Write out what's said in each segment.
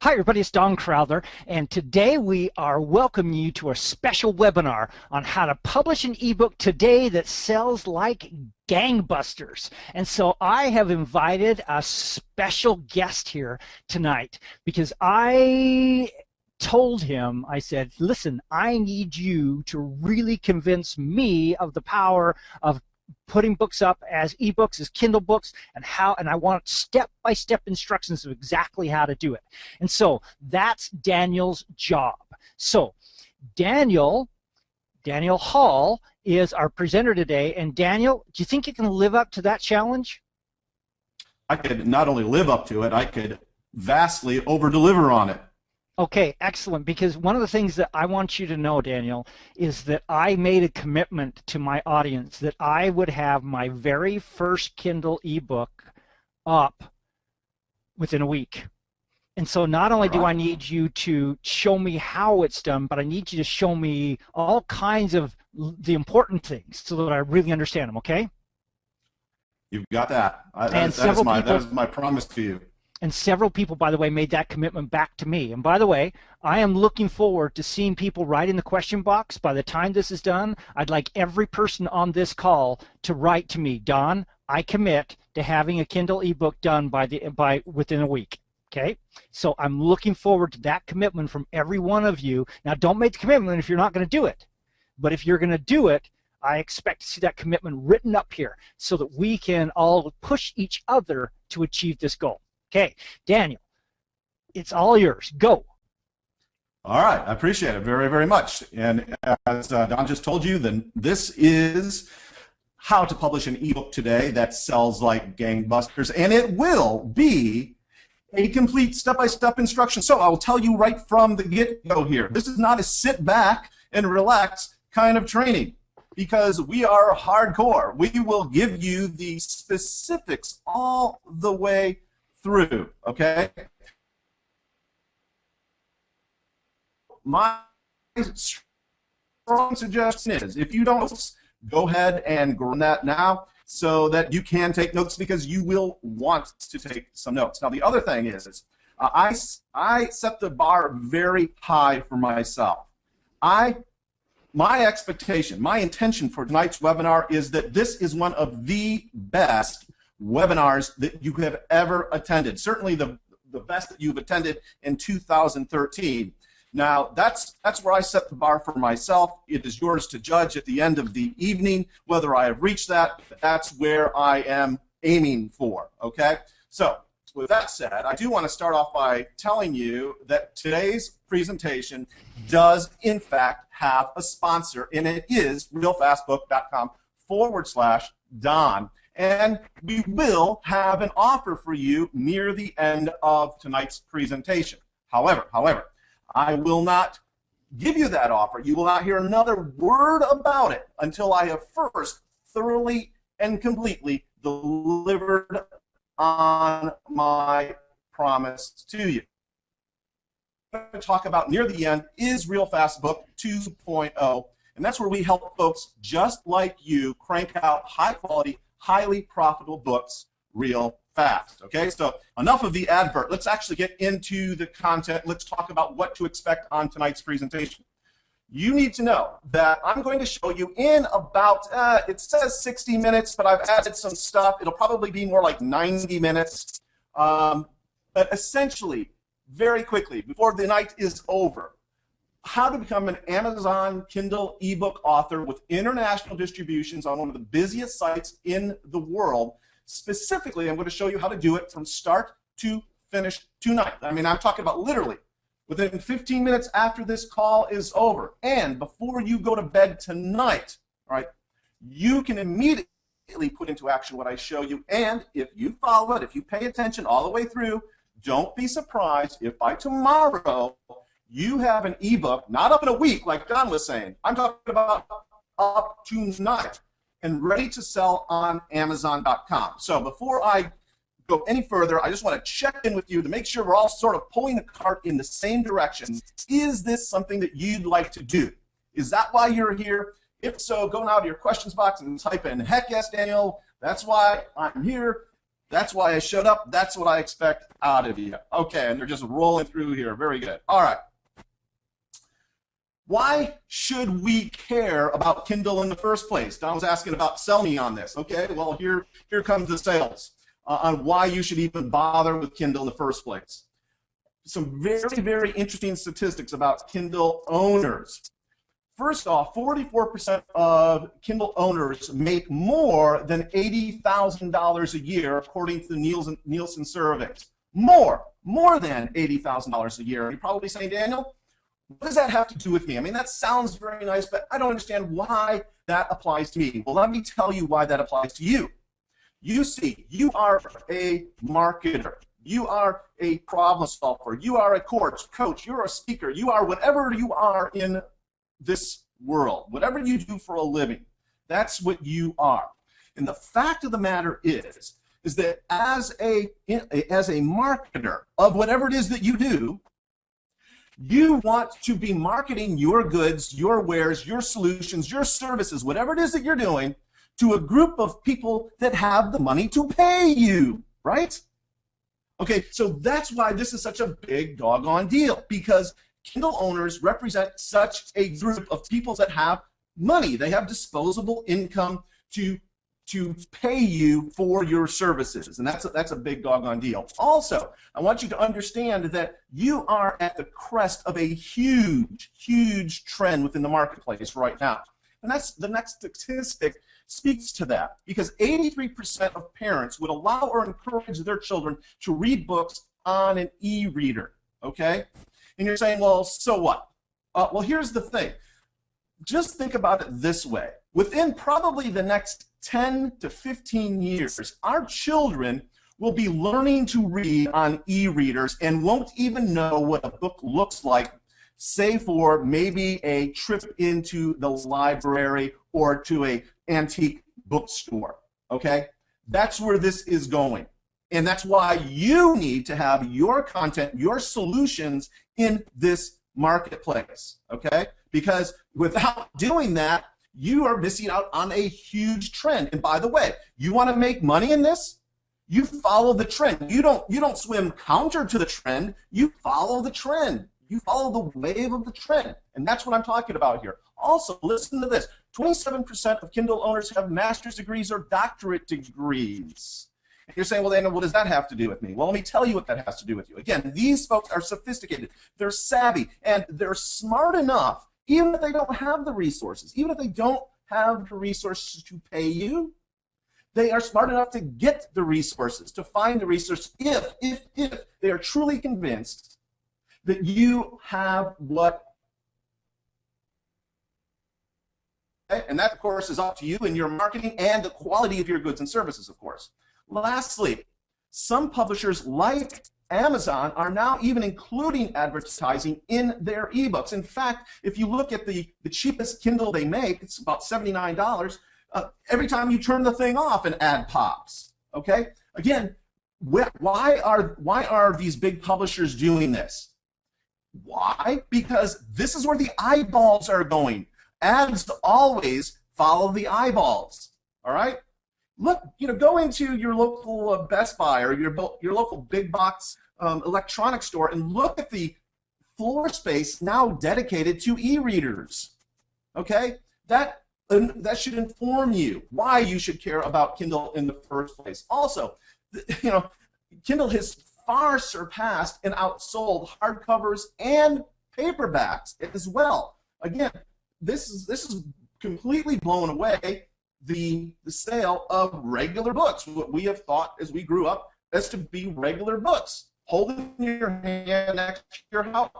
Hi everybody, it's Don Crowther, and today we are welcoming you to a special webinar on how to publish an ebook today that sells like gangbusters. And so I have invited a special guest here tonight because I told him, I said, listen, I need you to really convince me of the power of putting books up as ebooks, as Kindle books, and I want step-by-step instructions of exactly how to do it. And so that's Daniel's job. So Daniel Hall is our presenter today. And Daniel, do you think you can live up to that challenge? I could not only live up to it, I could vastly over-deliver on it. Okay, excellent, because one of the things that I want you to know, Daniel, is that I made a commitment to my audience that I would have my very first Kindle ebook up within a week. And so not only do I need you to show me how it's done, but I need you to show me all kinds of the important things so that I really understand them, okay? You've got that. That is my promise to you. And several people, by the way, made that commitment back to me. And by the way, I am looking forward to seeing people write in the question box. By the time this is done, I'd like every person on this call to write to me, Don, I commit to having a Kindle ebook done within a week. Okay? So I'm looking forward to that commitment from every one of you. Now, don't make the commitment if you're not going to do it. But if you're going to do it, I expect to see that commitment written up here so that we can all push each other to achieve this goal. Okay, Daniel, it's all yours. Go. All right, I appreciate it very, very much. And as Don just told you, then this is how to publish an ebook today that sells like gangbusters, and it will be a complete step-by-step instruction. So I will tell you right from the get-go here, this is not a sit back and relax kind of training, because we are hardcore. We will give you the specifics all the way through, okay? My strong suggestion is, if you don't, go ahead and run that now so that you can take notes, because you will want to take some notes. Now, the other thing is I set the bar very high for myself. My expectation, my intention for tonight's webinar is that this is one of the best webinars that you have ever attended. Certainly the best that you've attended in 2013. Now, that's where I set the bar for myself. It is yours to judge at the end of the evening whether I have reached that. That's where I am aiming for, okay? So, with that said, I do want to start off by telling you that today's presentation does, in fact, have a sponsor, and it is realfastbook.com/Don. And we will have an offer for you near the end of tonight's presentation. However, I will not give you that offer. You will not hear another word about it until I have first thoroughly and completely delivered on my promise to you. What I'm going to talk about near the end is Real Fast Book 2.0, and that's where we help folks just like you crank out high-quality, highly profitable books real fast. Okay, so enough of the advert. Let's actually get into the content. Let's talk about what to expect on tonight's presentation. You need to know that I'm going to show you in about, it says 60 minutes, but I've added some stuff. It'll probably be more like 90 minutes. But essentially, very quickly, before the night is over, how to become an Amazon Kindle ebook author with international distributions on one of the busiest sites in the world. Specifically, I'm going to show you how to do it from start to finish tonight. I mean, I'm talking about literally within 15 minutes after this call is over, and before you go to bed tonight, all right, you can immediately put into action what I show you, and if you follow it, if you pay attention all the way through, don't be surprised if by tomorrow you have an ebook, not up in a week like Don was saying. I'm talking about up tonight and ready to sell on Amazon.com. So before I go any further, I just want to check in with you to make sure we're all sort of pulling the cart in the same direction. Is this something that you'd like to do? Is that why you're here? If so, go now to your questions box and type in, heck yes, Daniel, that's why I'm here. That's why I showed up. That's what I expect out of you. Okay, and they're just rolling through here. Very good. All right. Why should we care about Kindle in the first place? Don was asking about sell me on this. Okay, well, here comes the sales on why you should even bother with Kindle in the first place. Some very, very interesting statistics about Kindle owners. First off, 44% of Kindle owners make more than $80,000 a year, according to the Nielsen surveys. More than $80,000 a year. You're probably saying, Daniel, what does that have to do with me? I mean, that sounds very nice, but I don't understand why that applies to me. Well, let me tell you why that applies to you. You see, you are a marketer. You are a problem solver. You are a coach. You're a speaker. You are whatever you are in this world. Whatever you do for a living, that's what you are. And the fact of the matter is that as a marketer of whatever it is that you do, you want to be marketing your goods, your wares, your solutions, your services, whatever it is that you're doing, to a group of people that have the money to pay you, right? Okay, so that's why this is such a big doggone deal, because Kindle owners represent such a group of people that have money. They have disposable income to pay you for your services, and that's a big doggone deal. Also, I want you to understand that you are at the crest of a huge trend within the marketplace right now. And that's the next statistic speaks to that, because 83% of parents would allow or encourage their children to read books on an e-reader, okay? And you're saying, well, so what? Well, here's the thing. Just think about it this way. Within probably the next 10 to 15 years, our children will be learning to read on e-readers and won't even know what a book looks like, save for maybe a trip into the library or to an antique bookstore, okay? That's where this is going. And that's why you need to have your content, your solutions in this marketplace, okay? Because without doing that, you are missing out on a huge trend. And by the way, you want to make money in this? You follow the trend. You don't swim counter to the trend. You follow the trend. You follow the wave of the trend. And that's what I'm talking about here. Also, listen to this. 27% of Kindle owners have master's degrees or doctorate degrees. And you're saying, well, Daniel, what does that have to do with me? Well, let me tell you what that has to do with you. Again, these folks are sophisticated. They're savvy. And they're smart enough, even if they don't have the resources, even if they don't have the resources to pay you, they are smart enough to get the resources, to find the resources if they are truly convinced that you have what. And that, of course, is up to you and your marketing and the quality of your goods and services, of course. Lastly, some publishers like Amazon are now even including advertising in their ebooks. In fact, if you look at the cheapest Kindle they make, it's about $79. Every time you turn the thing off, an ad pops. Okay? Again, why are these big publishers doing this? Why? Because this is where the eyeballs are going. Ads always follow the eyeballs. All right? Look, go into your local Best Buy or your local big box electronics store and look at the floor space now dedicated to e-readers. Okay? That should inform you why you should care about Kindle in the first place. Also, Kindle has far surpassed and outsold hardcovers and paperbacks as well. Again, this is completely blown away the sale of regular books, what we have thought as we grew up as to be regular books, holding your hand next to your house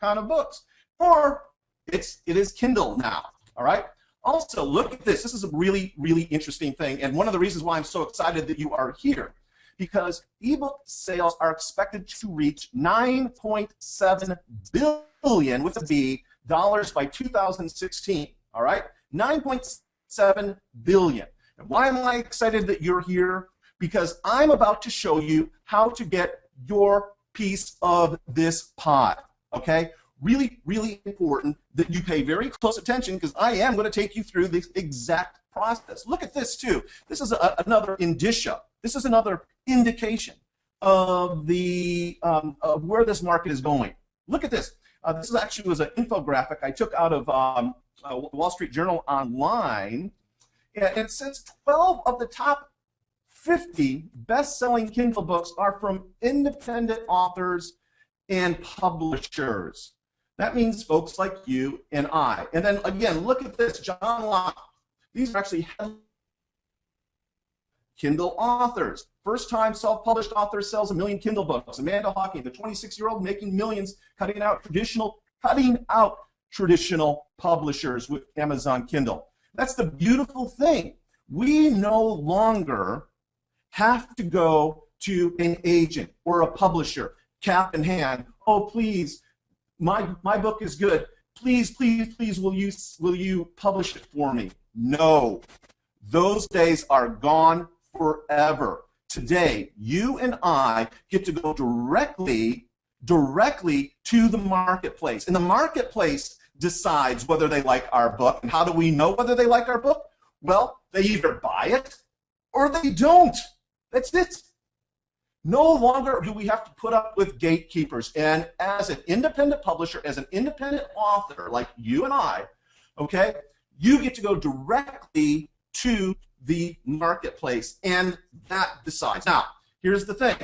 kind of books. Or it is Kindle now, all right? Also, look at this. This is a really, really interesting thing, and one of the reasons why I'm so excited that you are here, because ebook sales are expected to reach $9.7 billion with a B dollars by 2016, all right? 9.7 billion. And why am I excited that you're here? Because I'm about to show you how to get your piece of this pie, okay? really, really important that you pay very close attention, because I am going to take you through the exact process. Look at this too. This is another indicia. This is another indication of the of where this market is going. Look at this. This is actually was an infographic I took out of Wall Street Journal Online, and it says 12 of the top 50 best-selling Kindle books are from independent authors and publishers. That means folks like you and I. And then again, look at this, John Locke. These are actually Kindle authors. First-time self-published author sells 1 million Kindle books. Amanda Hawking, the 26-year-old making millions, cutting out traditional publishers with Amazon Kindle. That's the beautiful thing. We no longer have to go to an agent or a publisher, cap in hand. Oh, please, my book is good. Please, please, please, will you publish it for me? No, those days are gone forever. Today, you and I get to go directly to the marketplace, and the marketplace decides whether they like our book. And how do we know whether they like our book? Well, they either buy it or they don't. That's it. No longer do we have to put up with gatekeepers. And as an independent publisher, as an independent author like you and I, okay, you get to go directly to the marketplace, and that decides. Now, here's the thing.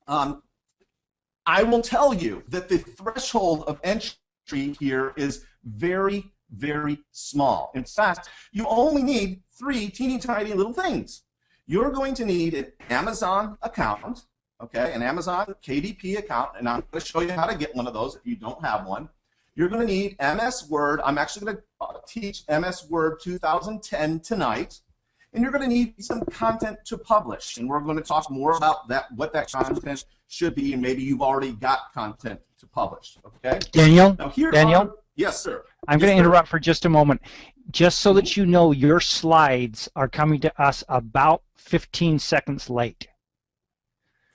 I will tell you that the threshold of entry here is very, very small. In fact, you only need 3 teeny tiny little things. You're going to need an Amazon account, okay, an Amazon KDP account, and I'm going to show you how to get one of those if you don't have one. You're going to need MS Word. I'm actually going to teach MS Word 2010 tonight, and you're going to need some content to publish, and we're going to talk more about that, what that content should be, and maybe you've already got content to publish, okay? Daniel, now here yes, sir. I'm going to interrupt for just a moment. Just so that you know, your slides are coming to us about 15 seconds late.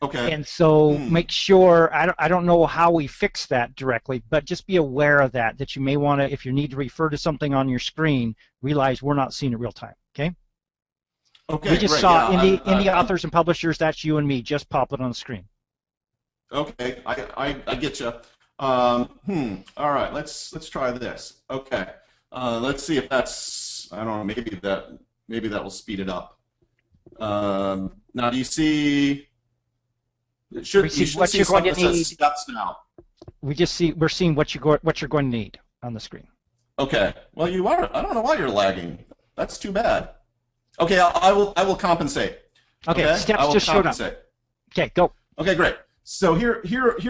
Okay. And so make sure, I don't know how we fix that directly, but just be aware of that you may want to, if you need to refer to something on your screen, realize we're not seeing it real time, okay? Okay, we just great. saw Yeah, indie authors and publishers, that's you and me, just pop it on the screen. Okay, I get you. All right, let's try this. Okay. Let's see if that's, I don't know, maybe that will speed it up. Now, do you see? You should see some that says steps now. We're seeing what you're going to need on the screen. Okay. Well, you are. I don't know why you're lagging. That's too bad. Okay, I will compensate. Okay, steps just showed up. Okay, go. Okay, great. So here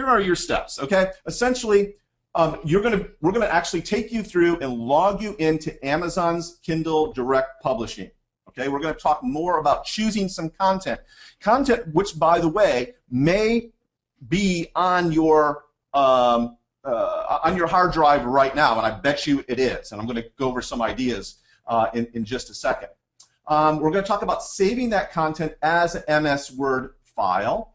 are your steps. Okay, essentially. We're gonna actually take you through and log you into Amazon's Kindle Direct Publishing. Okay, we're going to talk more about choosing some content, which, by the way, may be on your hard drive right now, and I bet you it is. And I'm going to go over some ideas in just a second. We're going to talk about saving that content as an MS Word file.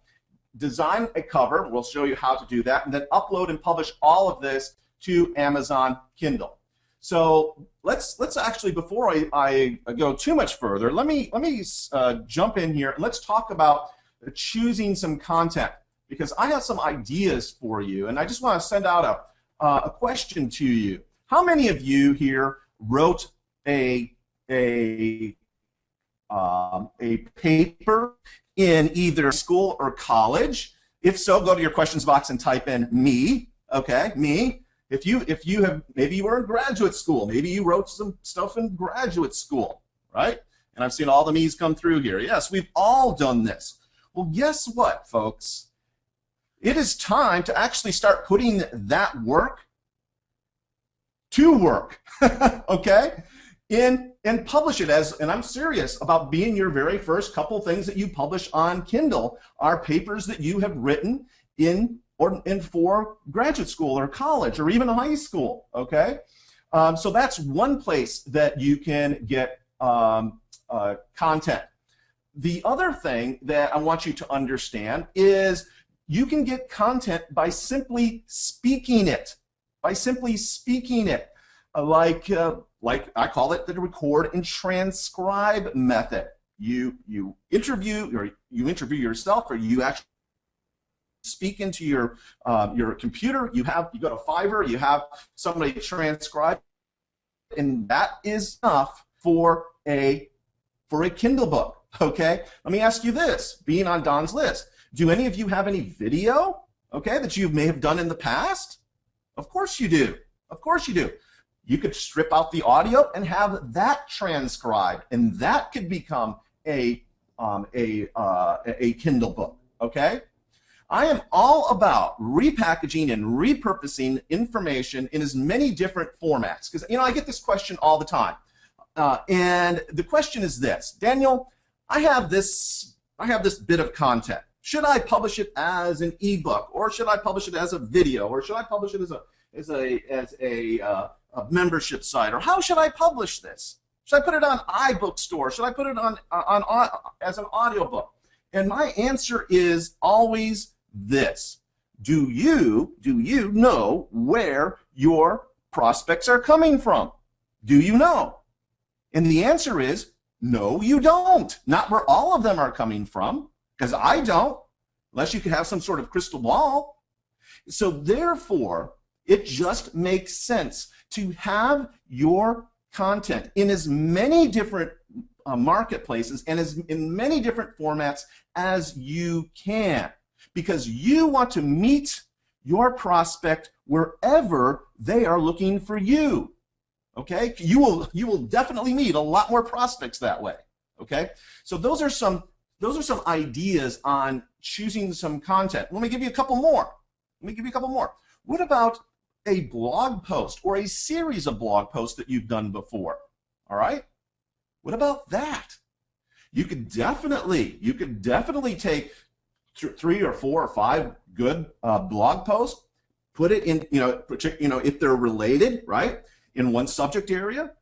Design a cover, we'll show you how to do that, and then upload and publish all of this to Amazon Kindle. So let's actually, before I go too much further, let me jump in here and let's talk about choosing some content, because I have some ideas for you, and I just want to send out a question to you. How many of you here wrote a paper in either school or college? If so, go to your questions box and type in me. Okay, me. If you have, maybe you were in graduate school, maybe you wrote some stuff in graduate school, right? And I've seen all the me's come through here. Yes, we've all done this. Well, guess what, folks? It is time to actually start putting that work to work, okay? And publish it and I'm serious about being your very first couple things that you publish on Kindle are papers that you have written in for graduate school or college or even high school, okay? So that's one place that you can get content. The other thing that I want you to understand is You can get content by simply speaking it. By simply speaking it. Like I call it the record and transcribe method. You interview yourself, or you actually speak into your computer. You go to Fiverr, you have somebody transcribe, and that is enough for a Kindle book. Okay, let me ask you this: being on Don's list, do any of you have any video, okay, that you may have done in the past? Of course you do. Of course you do. You could strip out the audio and have that transcribed, and that could become a Kindle book. Okay. I am all about repackaging and repurposing information in as many different formats, because I get this question all the time, and the question is this: Daniel, I have this bit of content. Should I publish it as an ebook, or should I publish it as a video, or should I publish it as a membership site, or how should I publish this? Should I put it on iBook Store? Should I put it on as an audiobook? And my answer is always this: do you know where your prospects are coming from? Do you know? And the answer is no, you don't. Not where all of them are coming from, because I don't, unless you can have some sort of crystal ball. So therefore, it just makes sense to have your content in as many different marketplaces and in many different formats as you can, because you want to meet your prospect wherever they are looking for you. Okay, you will definitely meet a lot more prospects that way. Okay, so those are some ideas on choosing some content. Let me give you a couple more. What about a blog post or a series of blog posts that you've done before? All right, what about that? You could definitely take 3 or 4 or 5 good blog posts, put it in, if they're related, right, in one subject area,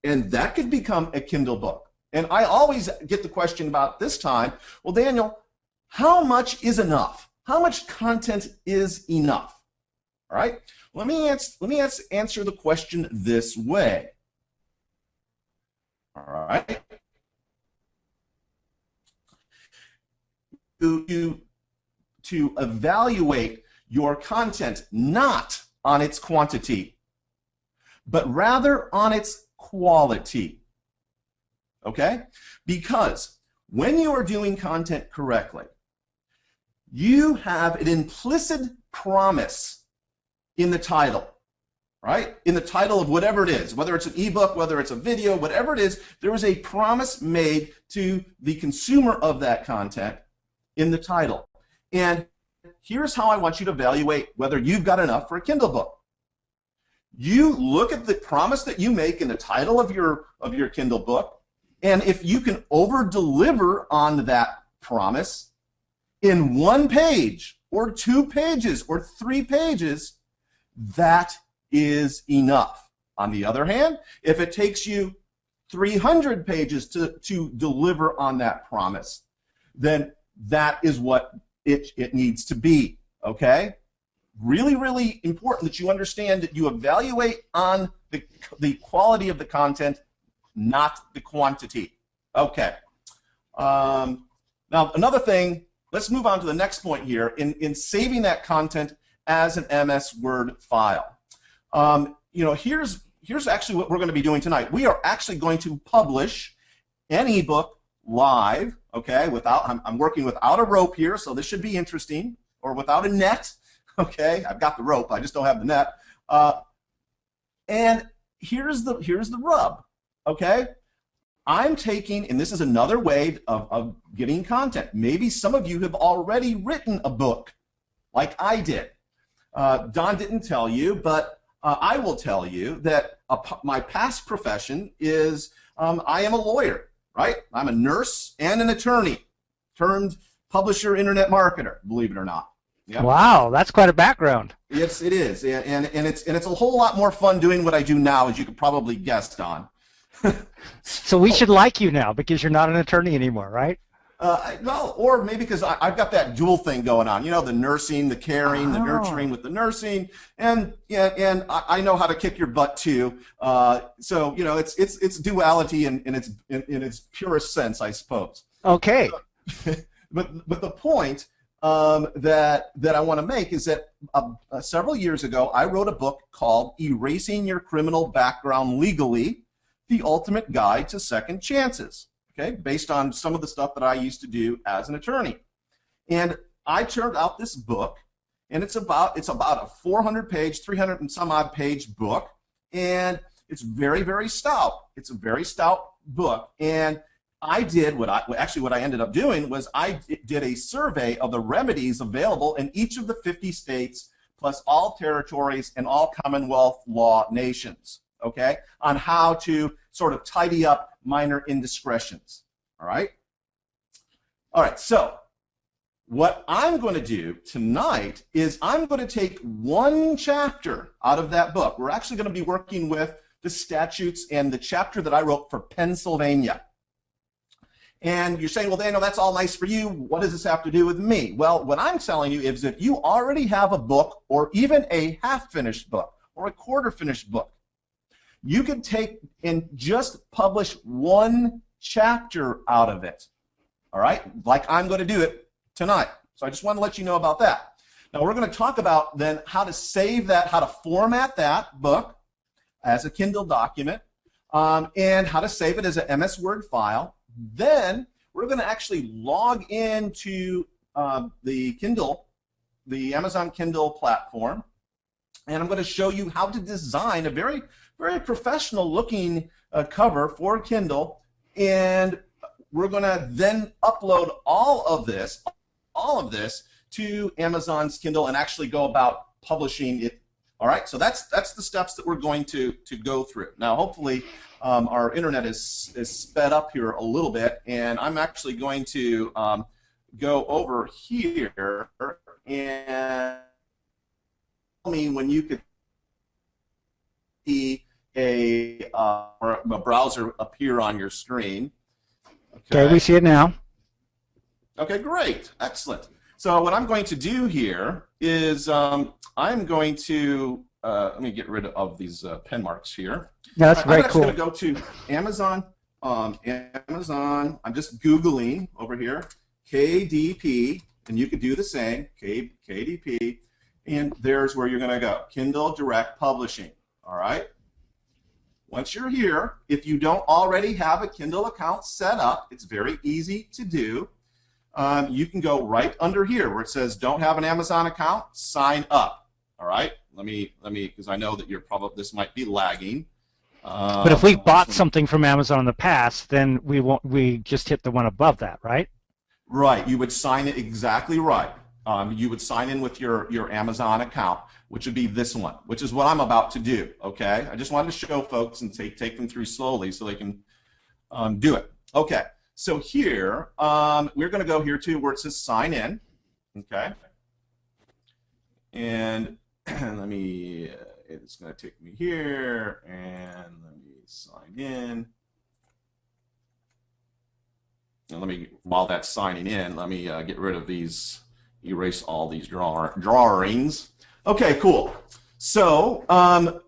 and that could become a Kindle book. And I always get the question about this time: well, Daniel, how much is enough? How much content is enough? All right. Let me answer the question this way. All right. To evaluate your content not on its quantity, but rather on its quality. Okay? Because when you are doing content correctly, you have an implicit promise in the title, right? In the title of whatever it is, whether it's an ebook, whether it's a video, whatever it is, there is a promise made to the consumer of that content in the title. And here's how I want you to evaluate whether you've got enough for a Kindle book. You look at the promise that you make in the title of your Kindle book, and if you can over-deliver on that promise in 1 page or 2 pages or 3 pages, that is enough. On the other hand, if it takes you 300 pages to deliver on that promise, then that is what it needs to be. Okay? Really, really important that you understand that you evaluate on the quality of the content, not the quantity. Okay. Now, another thing, let's move on to the next point here in saving that content as an MS Word file. Here's actually what we're going to be doing tonight. We are actually going to publish an ebook live. Okay, I'm working without a rope here, so this should be interesting, or without a net. Okay, I've got the rope, I just don't have the net. And here's the rub. Okay, I'm taking, and this is another way of getting content. Maybe some of you have already written a book, like I did. Don didn't tell you, but I will tell you that my past profession is I am a lawyer, right? I'm a nurse and an attorney, turned publisher, internet marketer, believe it or not. Yep. Wow, that's quite a background. Yes, it is, and it's a whole lot more fun doing what I do now, as you could probably guess, Don. So we should like you now because you're not an attorney anymore, right? Well, or maybe because I've got that dual thing going on. You know, the nursing, the caring, the Oh. nurturing with the nursing, and yeah, and I know how to kick your butt too. So you know, it's duality in its purest sense, I suppose. Okay. But the point that I want to make is that several years ago I wrote a book called "Erasing Your Criminal Background Legally: The Ultimate Guide to Second Chances." Okay, based on some of the stuff that I used to do as an attorney. And I turned out this book, and it's about a 400-page, 300 and some odd page book, and it's very, very stout. It's a very stout book, and I did what I ended up doing was I did a survey of the remedies available in each of the 50 states, plus all territories and all Commonwealth law nations, okay, on how to sort of tidy up minor indiscretions. All right? All right, so what I'm going to do tonight is I'm going to take one chapter out of that book. We're actually going to be working with the statutes and the chapter that I wrote for Pennsylvania. And you're saying, well, Daniel, that's all nice for you. What does this have to do with me? Well, what I'm telling you is if you already have a book or even a half-finished book or a quarter-finished book, you can take and just publish one chapter out of it, all right, like I'm going to do it tonight. So I just want to let you know about that. Now we're going to talk about then how to save that, how to format that book as a Kindle document, and how to save it as an MS Word file. Then we're going to actually log into the Kindle, the Amazon Kindle platform, and I'm going to show you how to design a very professional looking cover for Kindle, and we're going to then upload all of this to Amazon's Kindle and actually go about publishing it. All right, so that's the steps that we're going to go through. Now, hopefully, our internet is sped up here a little bit, and I'm actually going to go over here and tell me when you could see a browser appear on your screen. Okay, we see it now. Okay, great, excellent. So what I'm going to do here is I'm going to let me get rid of these pen marks here. Yeah, that's very cool. I'm just going to go to Amazon. Amazon. I'm just Googling over here KDP, and you could do the same. KDP, and there's where you're going to go. Kindle Direct Publishing. All right. Once you're here, if you don't already have a Kindle account set up, it's very easy to do. You can go right under here where it says "Don't have an Amazon account? Sign up." All right. Let me, because I know that this might be lagging. But if we bought something from Amazon in the past, then we just hit the one above that, right? Right. You would sign it exactly right. You would sign in with your Amazon account, which would be this one, which is what I'm about to do. Okay. I just wanted to show folks and take them through slowly so they can do it. Okay. So here we're going to go here to where it says sign in. Okay. And let me. It's going to take me here, and let me sign in. And while that's signing in, let me get rid of these, erase all these drawings. Okay, cool. So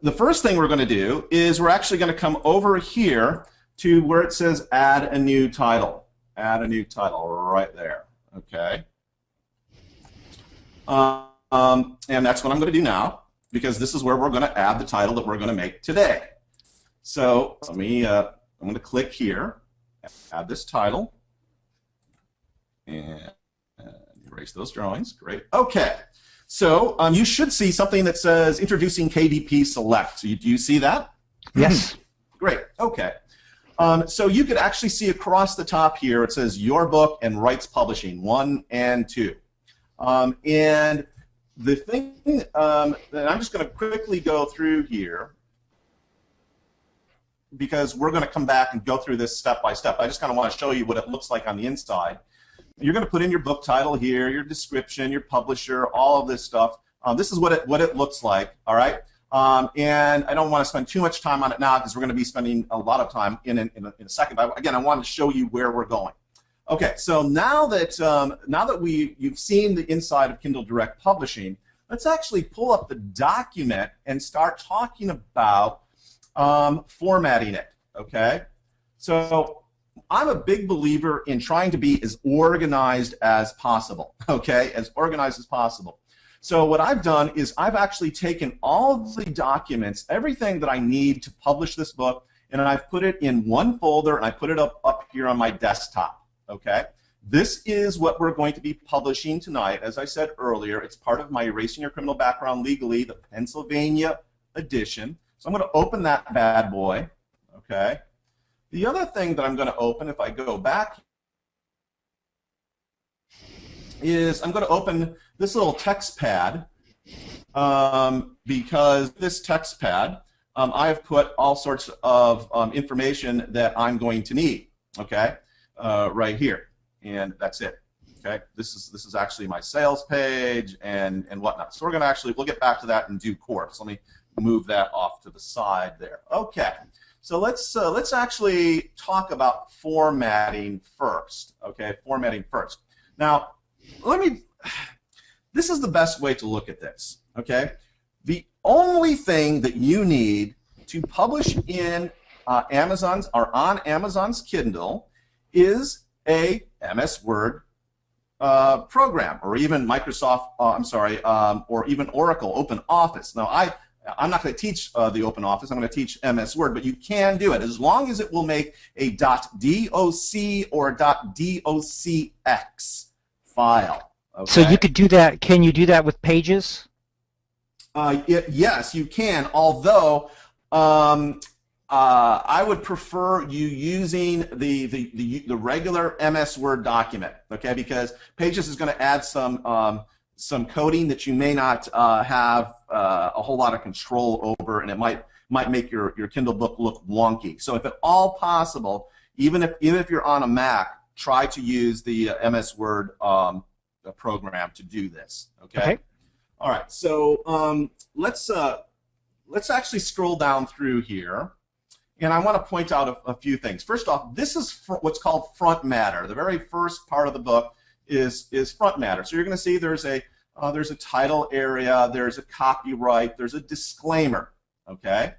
the first thing we're going to do is we're actually going to come over here to where it says add a new title. Add a new title right there. Okay. And that's what I'm going to do now, because this is where we're going to add the title that we're going to make today. So let me, I'm going to click here, add this title, and erase those drawings. Great. Okay. So you should see something that says Introducing KDP Select. Do you see that? Yes. Great. Okay. So you could actually see across the top here, it says Your Book and Rights Publishing 1 and 2. And the thing that I'm just going to quickly go through here, because we're going to come back and go through this step by step. I just kind of want to show you what it looks like on the inside. You're going to put in your book title here, your description, your publisher, all of this stuff. This is what it looks like. All right. And I don't want to spend too much time on it now because we're going to be spending a lot of time in a second. But again, I want to show you where we're going. Okay, so now that you've seen the inside of Kindle Direct Publishing, let's actually pull up the document and start talking about formatting it. Okay, so I'm a big believer in trying to be as organized as possible. Okay, as organized as possible. So what I've done is I've actually taken all of the documents, everything that I need to publish this book, and I've put it in one folder, and I put it up here on my desktop. Okay, this is what we're going to be publishing tonight. As I said earlier, it's part of my Erasing Your Criminal Background Legally, the Pennsylvania edition. So I'm going to open that bad boy. Okay. The other thing that I'm going to open, if I go back, is I'm going to open this little text pad because this text pad, I've put all sorts of information that I'm going to need. Okay. Right here, and that's it. Okay, this is actually my sales page and whatnot. So we'll get back to that in due course. Let me move that off to the side there. Okay, so let's actually talk about formatting first. Okay, formatting first. Now, this is the best way to look at this. Okay, the only thing that you need to publish in on Amazon's Kindle is a MS Word program, or even Microsoft, or even Oracle Open Office. Now, I'm not going to teach the Open Office. I'm going to teach MS Word, but you can do it as long as it will make a .doc or .docx file. Okay? So you could do that. Can you do that with Pages? Yes, you can. Although I would prefer you using the regular MS Word document, okay? Because Pages is going to add some coding that you may not have a whole lot of control over, and it might make your Kindle book look wonky. So if at all possible, even if you're on a Mac, try to use the MS Word program to do this. Okay. All right. So let's actually scroll down through here. And I want to point out a few things. First off, this is what's called front matter. The very first part of the book is front matter. So you're going to see there's a title area, there's a copyright, there's a disclaimer. Okay.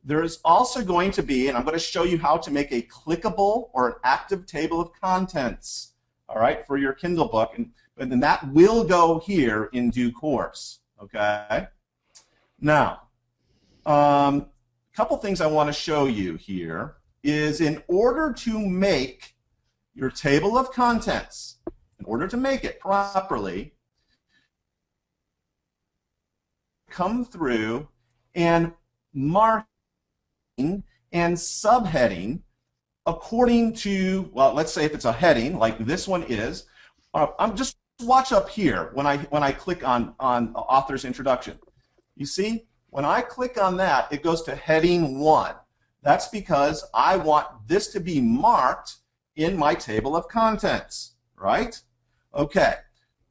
There's also going to be, and I'm going to show you how to make a clickable or an active table of contents. All right, for your Kindle book, and then that will go here in due course. Okay. Now. Couple things I want to show you here is in order to make your table of contents, in order to make it properly, come through and marking and subheading according to, well, let's say if it's a heading like this one is, I'm just watch up here when I click on author's introduction. You see? When I click on that, it goes to heading 1. That's because I want this to be marked in my table of contents, right? Okay,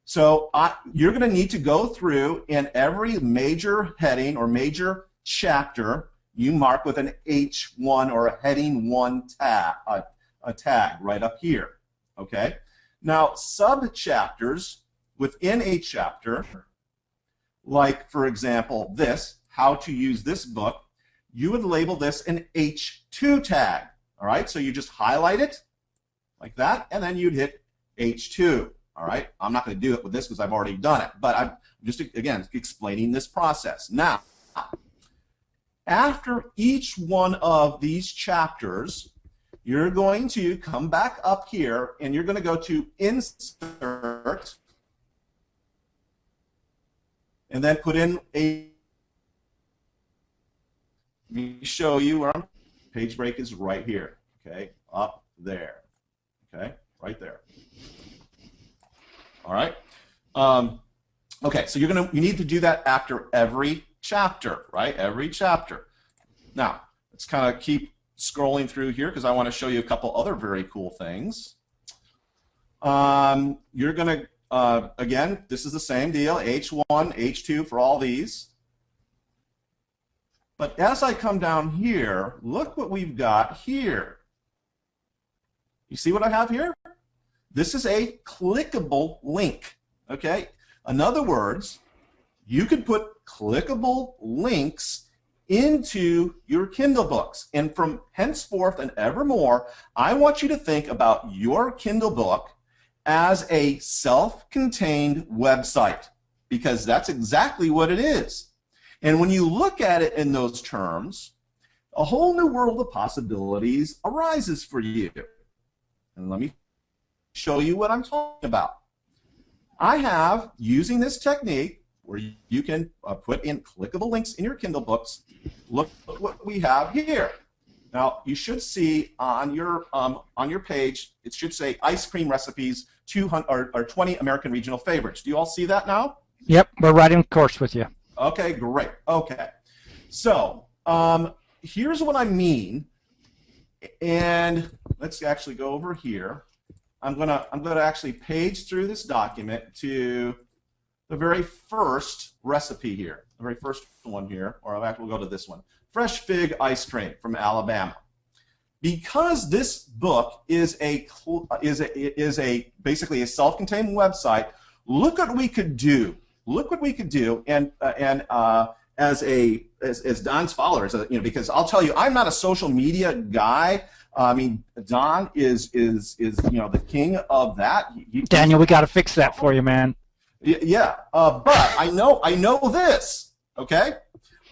so you're going to need to go through in every major heading or major chapter, you mark with an H1 or a heading 1 tag, a tag right up here, okay? Now, sub-chapters within a chapter, like, for example, this, how to use this book, you would label this an H2 tag. All right, so you just highlight it like that, and then you'd hit H2. All right, I'm not going to do it with this because I've already done it, but I'm just, again, explaining this process. Now, after each one of these chapters, you're going to come back up here, and you're going to go to Insert, and then put in a. Let me show you where I'm. Page break is right here. Okay, up there. Okay, right there. All right. Okay, so you need to do that after every chapter, right? Every chapter. Now, let's kind of keep scrolling through here because I want to show you a couple other very cool things. You're going to, again, this is the same deal, H1, H2 for all these. But as I come down here, look what we've got here. You see what I have here? This is a clickable link. Okay? In other words, you can put clickable links into your Kindle books. And from henceforth and evermore, I want you to think about your Kindle book as a self-contained website, because that's exactly what it is. And when you look at it in those terms, a whole new world of possibilities arises for you. And let me show you what I'm talking about. I have, using this technique, where you can put in clickable links in your Kindle books, look at what we have here. Now, you should see on your page, it should say ice cream recipes, 20 American regional favorites. Do you all see that now? Yep, we're right in course with you. Okay, great. Okay. So, here's what I mean, and let's actually go over here. I'm gonna actually page through this document to the very first recipe here, the very first one here, or we'll go to this one. Fresh fig ice cream from Alabama. Because this book is basically a self-contained website, look what we could do. Look what we could do, and as Don's followers, because I'll tell you, I'm not a social media guy. I mean, Don is the king of that. Daniel, we got to fix that for you, man. Yeah, but I know this. Okay,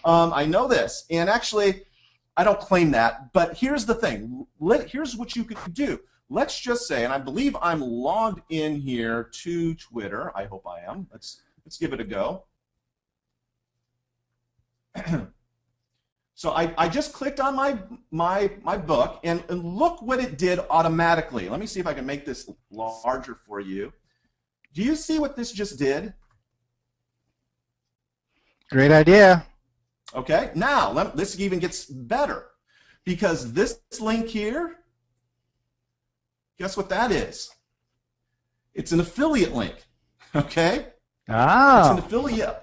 I know this, and actually, I don't claim that. But here's the thing. Here's what you could do. Let's just say, and I believe I'm logged in here to Twitter. I hope I am. Let's give it a go. So I just clicked on my book, and look what it did automatically. Let me see if I can make this larger for you. Do you see what this just did? Great idea. Okay, now this even gets better, because this link here, guess what that is? It's an affiliate link. Okay? Ah.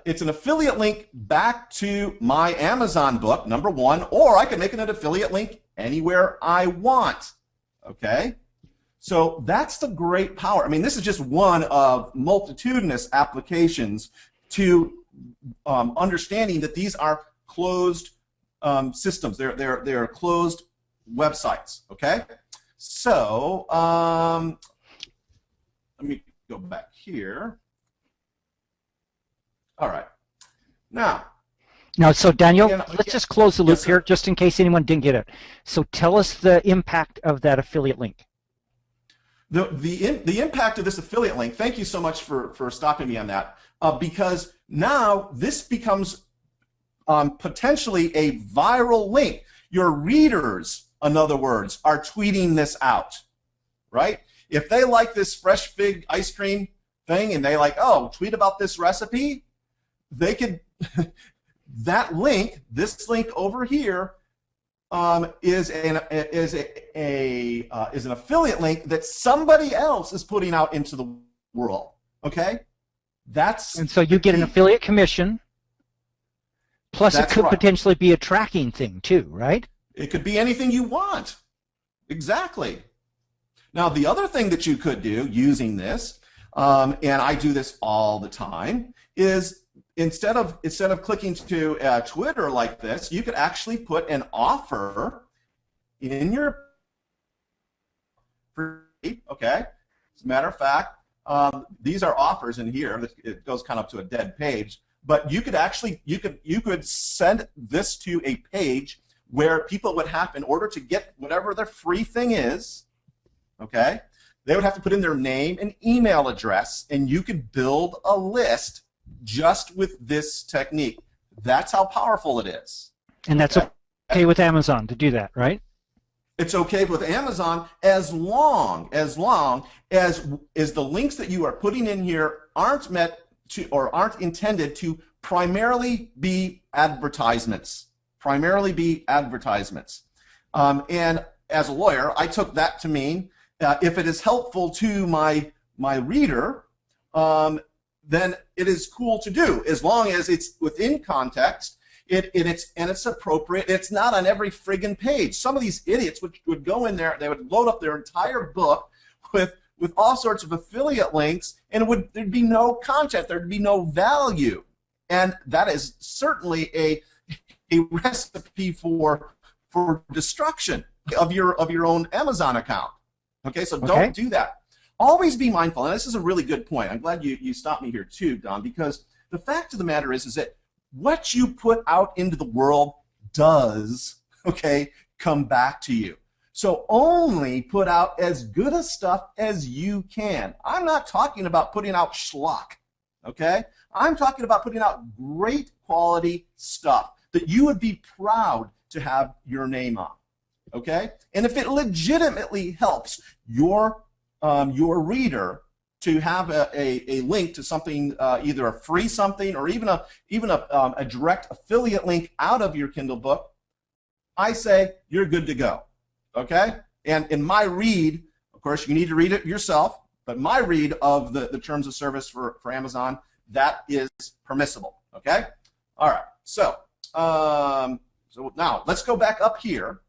It's an affiliate link back to my Amazon book, #1, or I can make it an affiliate link anywhere I want. Okay? So that's the great power. I mean, this is just one of multitudinous applications to understanding that these are closed systems. They're closed websites. Okay? So let me go back here. All right. Now, so Daniel, let's just close the loop here, just in case anyone didn't get it. So tell us the impact of that affiliate link. The impact of this affiliate link, thank you so much for stopping me on that, because now this becomes potentially a viral link. Your readers, in other words, are tweeting this out, right? If they like this fresh fig ice cream thing and they like, oh, tweet about this recipe, they could, this link over here is an affiliate link that somebody else is putting out into the world. Okay, and so you get an affiliate commission. Plus, it could potentially be a tracking thing too, right? It could be anything you want. Exactly. Now, the other thing that you could do using this, and I do this all the time, is instead of clicking to Twitter like this, you could actually put an offer in your okay. As a matter of fact, these are offers in here. It goes kind of up to a dead page, but you could actually you could send this to a page where people would have, in order to get whatever their free thing is, okay, they would have to put in their name and email address, and you could build a list just with this technique. That's how powerful it is. And that's okay with Amazon to do that, right? It's okay with Amazon as long as the links that you are putting in here aren't meant to, or aren't intended to primarily be advertisements. Primarily be advertisements. And as a lawyer, I took that to mean if it is helpful to my reader, then it is cool to do, as long as it's within context. It's appropriate. It's not on every friggin' page. Some of these idiots would go in there, they would load up their entire book with with all sorts of affiliate links, and there'd be no content, there'd be no value. And that is certainly a recipe for destruction of your own Amazon account. Okay, so don't do that. Always be mindful, and this is a really good point. I'm glad you stopped me here too, Don, because the fact of the matter is that what you put out into the world does, come back to you. So only put out as good a stuff as you can. I'm not talking about putting out schlock, okay? I'm talking about putting out great quality stuff that you would be proud to have your name on, okay? And if it legitimately helps your reader to have a link to something, either a free something or even a direct affiliate link out of your Kindle book, I say you're good to go, okay? And in my read, of course, you need to read it yourself, but my read of the terms of service for Amazon, that is permissible, okay? All right, so now let's go back up here,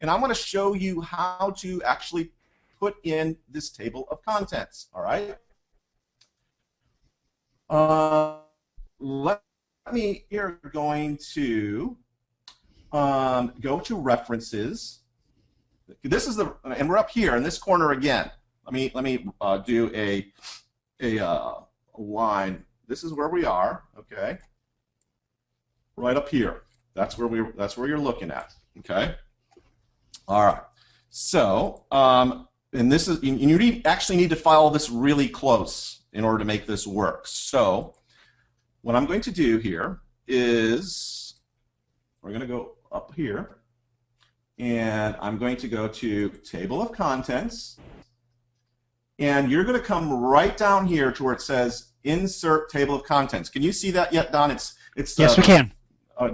and I'm going to show you how to actually put in this table of contents, all right? You're going to go to references. This is and we're up here in this corner again. Let me do a line. This is where we are, okay? Right up here. That's where you're looking at, okay? All right. So, and this is, you actually need to follow this really close in order to make this work. So, what I'm going to do here is we're going to go up here, and I'm going to go to Table of Contents, and you're going to come right down here to where it says Insert Table of Contents. Can you see that yet, Don? It's yes, we can.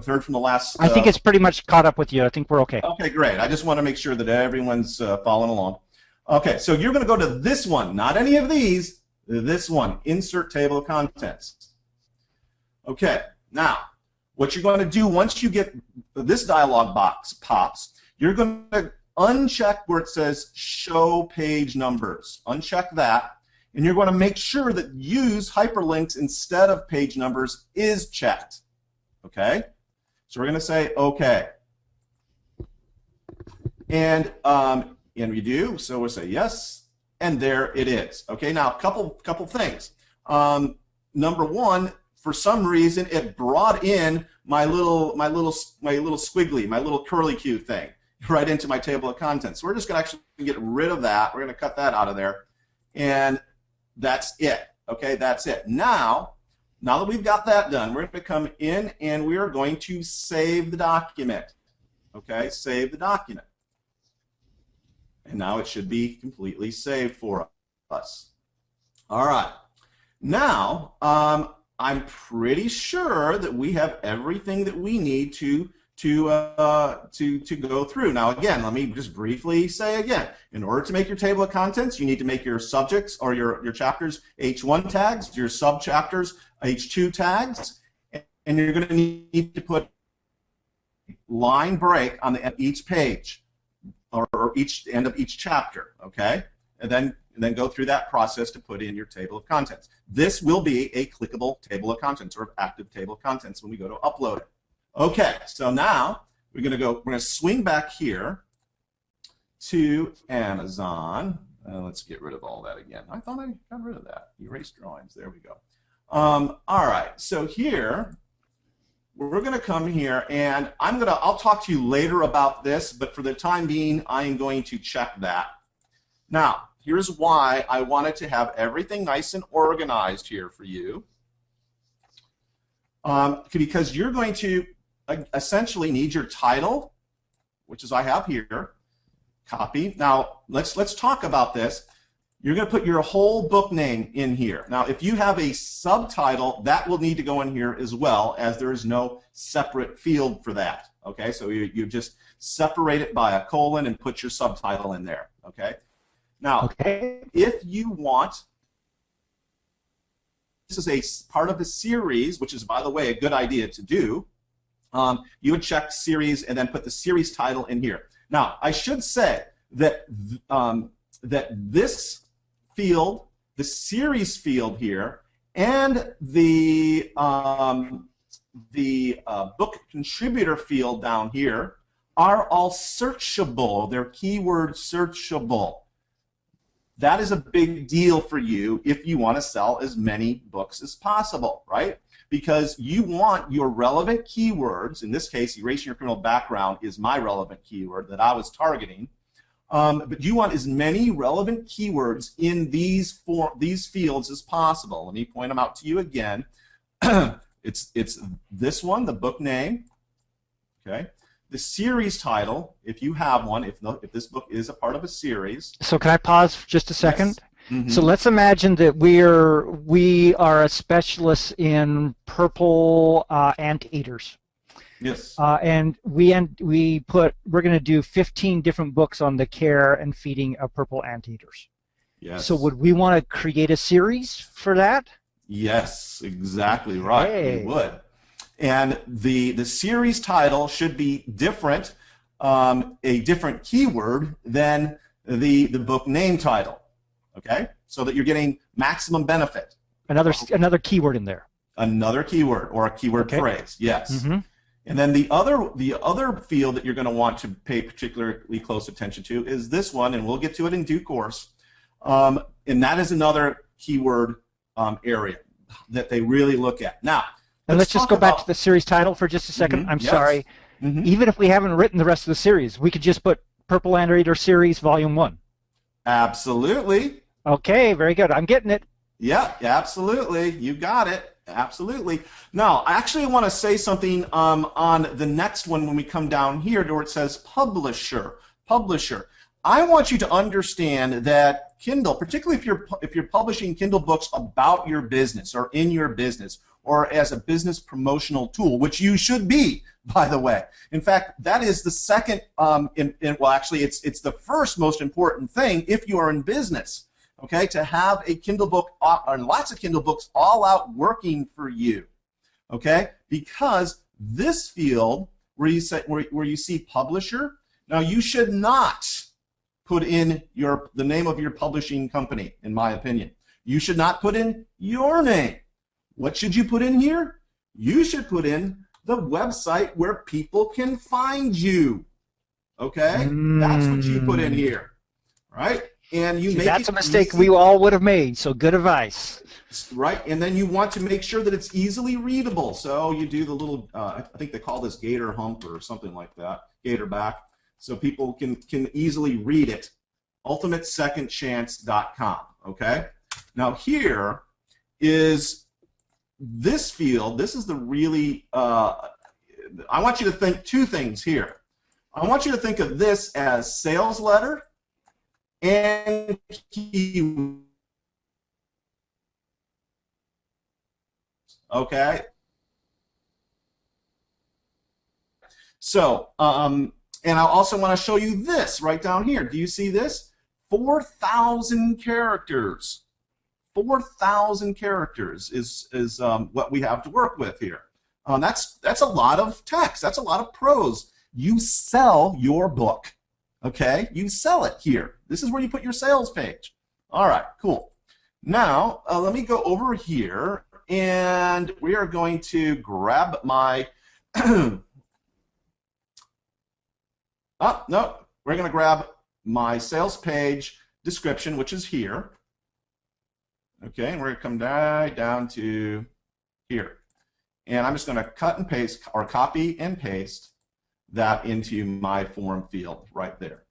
Third from the last. I think it's pretty much caught up with you. I think we're okay. Okay, great. I just want to make sure that everyone's following along. Okay, so you're going to go to this one, not any of these. This one, Insert Table of Contents. Okay, now what you're going to do once you get this dialog box pops, you're going to uncheck where it says Show Page Numbers. Uncheck that, and you're going to make sure that Use Hyperlinks instead of page numbers is checked. Okay, so we're going to say OK, and we do. So we'll say yes, and there it is. Okay, now a couple things. Number one, for some reason, it brought in my little squiggly, my little curly-Q thing right into my table of contents. So we're just going to actually get rid of that. We're going to cut that out of there, and that's it. Okay, that's it. Now that we've got that done, we're going to come in and we are going to save the document. Okay, save the document. And now it should be completely saved for us. All right. Now, I'm pretty sure that we have everything that we need to go through. Now, again, let me just briefly say again, in order to make your table of contents, you need to make your subjects or your chapters H1 tags, your subchapters H2 tags, and you're going to need to put line break on the end of each page or each end of each chapter, okay? And then go through that process to put in your table of contents. This will be a clickable table of contents or active table of contents when we go to upload it. Okay, so now we're going to swing back here to Amazon. Let's get rid of all that again. I thought I got rid of that. Erase drawings. There we go. All right, so here we're going to come here, and I'll talk to you later about this, but for the time being, I am going to check that. Now, here's why I wanted to have everything nice and organized here for you. Because you're going to essentially need your title, which is I have here, copy. Now, let's talk about this. You're going to put your whole book name in here. Now, if you have a subtitle, that will need to go in here as well, as there is no separate field for that. Okay, so you just separate it by a colon and put your subtitle in there. Okay. Now, if you want, this is a part of the series, which is, by the way, a good idea to do. You would check series and then put the series title in here. Now, I should say that that this field, the series field here, and the book contributor field down here are all searchable. They're keyword searchable. That is a big deal for you if you want to sell as many books as possible, right? Because you want your relevant keywords, in this case, erasing your criminal background is my relevant keyword that I was targeting, but you want as many relevant keywords in these fields as possible. Let me point them out to you again. It's this one, the book name, okay? The series title, if you have one, if this book is a part of a series. So can I pause for just a second? Yes. Mm-hmm. So let's imagine that we are a specialist in purple anteaters. Yes. And we're going to do 15 different books on the care and feeding of purple anteaters. Yes. So would we want to create a series for that? Yes, exactly right. Hey. We would. And the series title should be different, a different keyword than the book name title. Okay, so that you're getting maximum benefit. Another keyword in there. Another keyword or a keyword phrase. Yes. Mm-hmm. And then the other field that you're going to want to pay particularly close attention to is this one, and we'll get to it in due course. And that is another keyword area that they really look at. Now, and let's just go back to the series title for just a second. Mm-hmm. I'm Yes. sorry. Mm-hmm. Even if we haven't written the rest of the series, we could just put Purple Anteater Series Volume 1. Absolutely. Okay, very good. I'm getting it. Yeah, absolutely. You got it. Absolutely. Now, I actually want to say something on the next one when we come down here to where it says publisher. Publisher. I want you to understand that Kindle, particularly if you're publishing Kindle books about your business or in your business or as a business promotional tool, which you should be, by the way. In fact, that is the second, well, actually, it's the first most important thing if you are in business. Okay, to have a Kindle book or lots of Kindle books all out working for you. Okay, because this field where you see publisher, now you should not put in the name of your publishing company, in my opinion. You should not put in your name. What should you put in here? You should put in the website where people can find you. Okay, that's what you put in here, right? And you make that's it a mistake easy. we all would have made, so good advice. Right, and then you want to make sure that it's easily readable. So you do the little, I think they call this gator hump or something like that, gator back, so people can easily read it. UltimateSecondChance.com, okay? Now here is this field. This is the really, I want you to think two things here. I want you to think of this as sales letter and keyword. Okay. So, and I also want to show you this right down here. Do you see this? 4,000 characters. 4,000 characters is what we have to work with here. That's a lot of text. That's a lot of prose. You sell your book. Okay, you sell it here. This is where you put your sales page. All right, cool. Now, let me go over here, and we are going to grab my, oh, no, we're going to grab my sales page description, which is here. Okay, and we're going to come down to here. And I'm just going to cut and paste, or copy and paste that into my form field right there.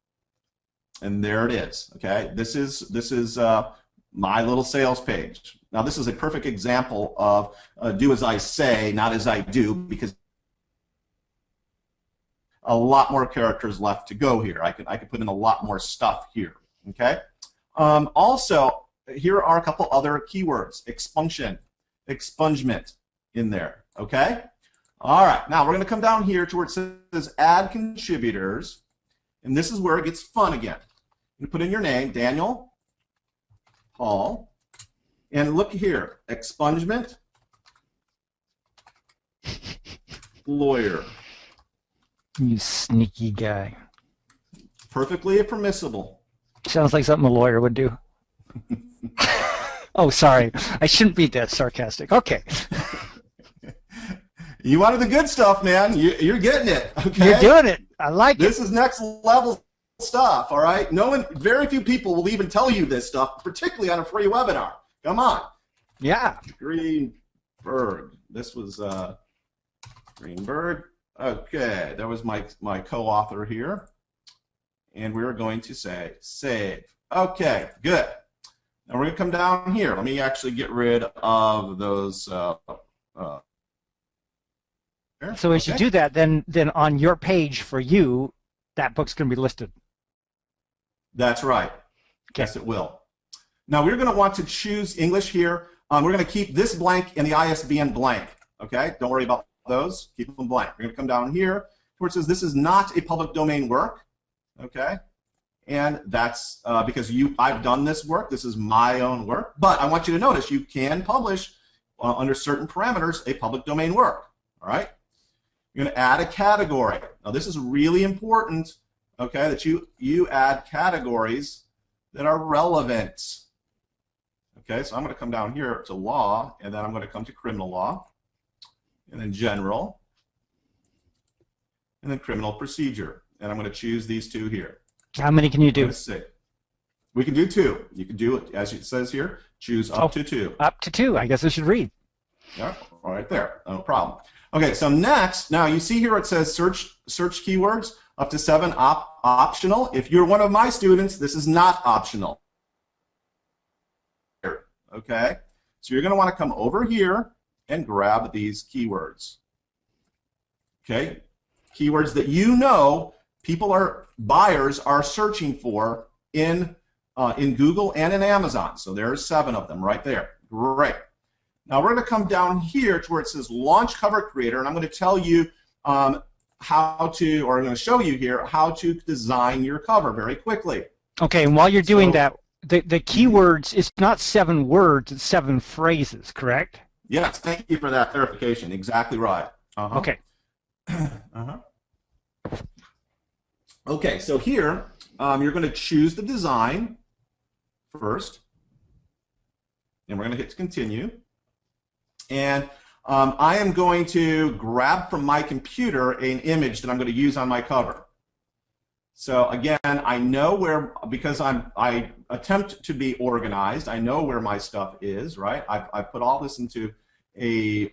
And there it is. Okay, this is my little sales page. Now this is a perfect example of do as I say, not as I do, because a lot more characters left to go here. I could put in a lot more stuff here. Okay. Also, here are a couple other keywords: expunction, expungement in there. Okay. All right. Now we're going to come down here to where it says add contributors, and this is where it gets fun again. You put in your name, Daniel Hall, and look here, expungement lawyer. You sneaky guy. Perfectly permissible. Sounds like something a lawyer would do. Oh, sorry. I shouldn't be that sarcastic. Okay. You wanted the good stuff, man. You're getting it. Okay. You're doing it. I like it. This is next level stuff. All right. No one, very few people will even tell you this stuff, particularly on a free webinar. Come on. Yeah. Greenberg. This was Greenberg. Okay. That was my co-author here. And we're going to say save. Okay. Good. Now we're going to come down here. Let me actually get rid of those. So as you do that, then on your page for you, that book's going to be listed. That's right. Okay. Yes, it will. Now we're going to want to choose English here. We're going to keep this blank and the ISBN blank. Okay, don't worry about those. Keep them blank. We're going to come down here where it says this is not a public domain work. Okay, and that's because I've done this work. This is my own work. But I want you to notice you can publish under certain parameters a public domain work. All right. You're going to add a category. Now this is really important, okay, that you add categories that are relevant. Okay, so I'm going to come down here to law, and then I'm going to come to criminal law, and then general, and then criminal procedure. And I'm going to choose these two here. How many can you do? Let's see. We can do two. You can do it, as it says here, choose up to two. Up to two. I guess I should read. Yeah, right there. No problem. Okay, so next, now you see here it says search keywords, up to 7 optional. If you're one of my students, this is not optional. Okay, so you're going to want to come over here and grab these keywords. Okay, keywords that you know buyers are searching for in Google and in Amazon. So there's 7 of them right there. Great. Now we're going to come down here to where it says Launch Cover Creator, and I'm going to tell you how to, or I'm going to show you here how to design your cover very quickly. Okay, and while you're doing that, the keywords, it's not 7 words, it's 7 phrases, correct? Yes, thank you for that clarification. Exactly right. Okay. Okay, so here you're going to choose the design first, and we're going to hit continue. And I am going to grab from my computer an image that I'm going to use on my cover. So again, I know where, because I attempt to be organized, I know where my stuff is, right? I put all this into a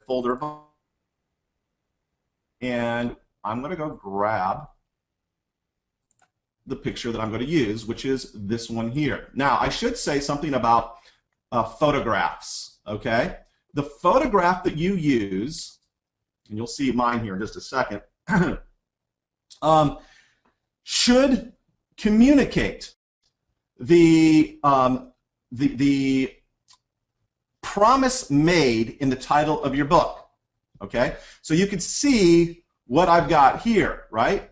folder, and I'm going to go grab the picture that I'm going to use, which is this one here. Now, I should say something about photographs. Okay, the photograph that you use, and you'll see mine here in just a second, should communicate the promise made in the title of your book. Okay, so you can see what I've got here, right?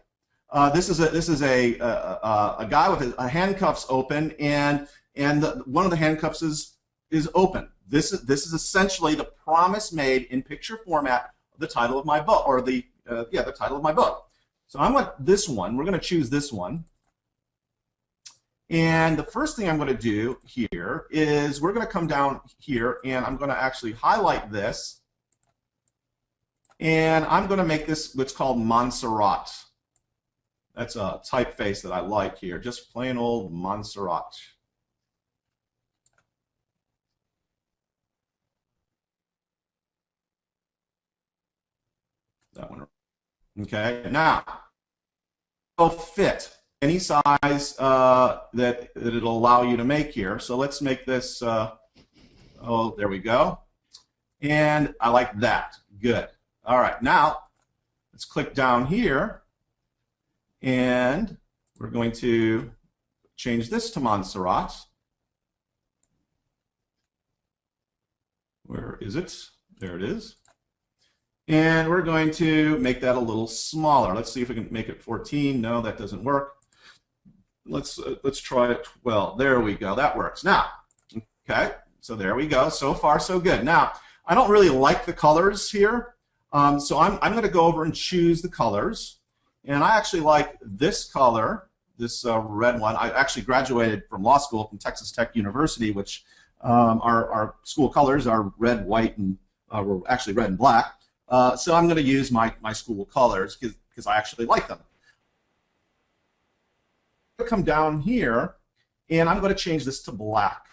This is a guy with his handcuffs open, and one of the handcuffs is open. This is essentially the promise made in picture format of the title of my book, or the title of my book. So I'm with this one. We're going to choose this one. And the first thing I'm going to do here is we're going to come down here, and I'm going to actually highlight this, and I'm going to make this what's called Montserrat. That's a typeface that I like here, just plain old Montserrat. That one. Okay, now it'll fit any size that it'll allow you to make here. So let's make this, oh, there we go. And I like that. Good. All right, now let's click down here, and we're going to change this to Montserrat. Where is it? There it is. And we're going to make that a little smaller. Let's see if we can make it 14. No, that doesn't work. Let's try it 12. There we go. That works. Now, okay, so there we go. So far, so good. Now, I don't really like the colors here, so I'm going to go over and choose the colors. And I actually like this color. this red one. I actually graduated from law school from Texas Tech University, which our school colors are red, white, and were actually red and black. So I'm going to use my school colors because I actually like them. I'm going to come down here, and I'm going to change this to black.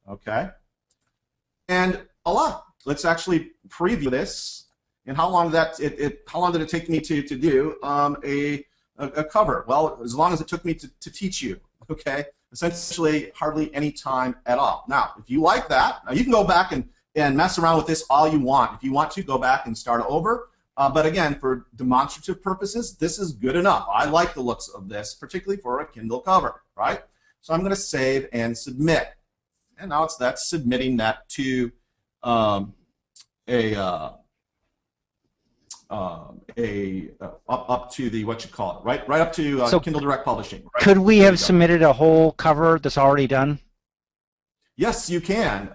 Okay. And voila, let's actually preview this. And how long did how long did it take me to do a cover? Well, as long as it took me to teach you. Okay. Essentially, hardly any time at all. Now, if you like that, now you can go back and mess around with this all you want. If you want to, go back and start over. But again, for demonstrative purposes, this is good enough. I like the looks of this, particularly for a Kindle cover, right? So I'm going to save and submit. And now that's submitting that to up to the what you call it, right up to so Kindle Direct Publishing. Right? Could we have submitted a whole cover that's already done? Yes, you can.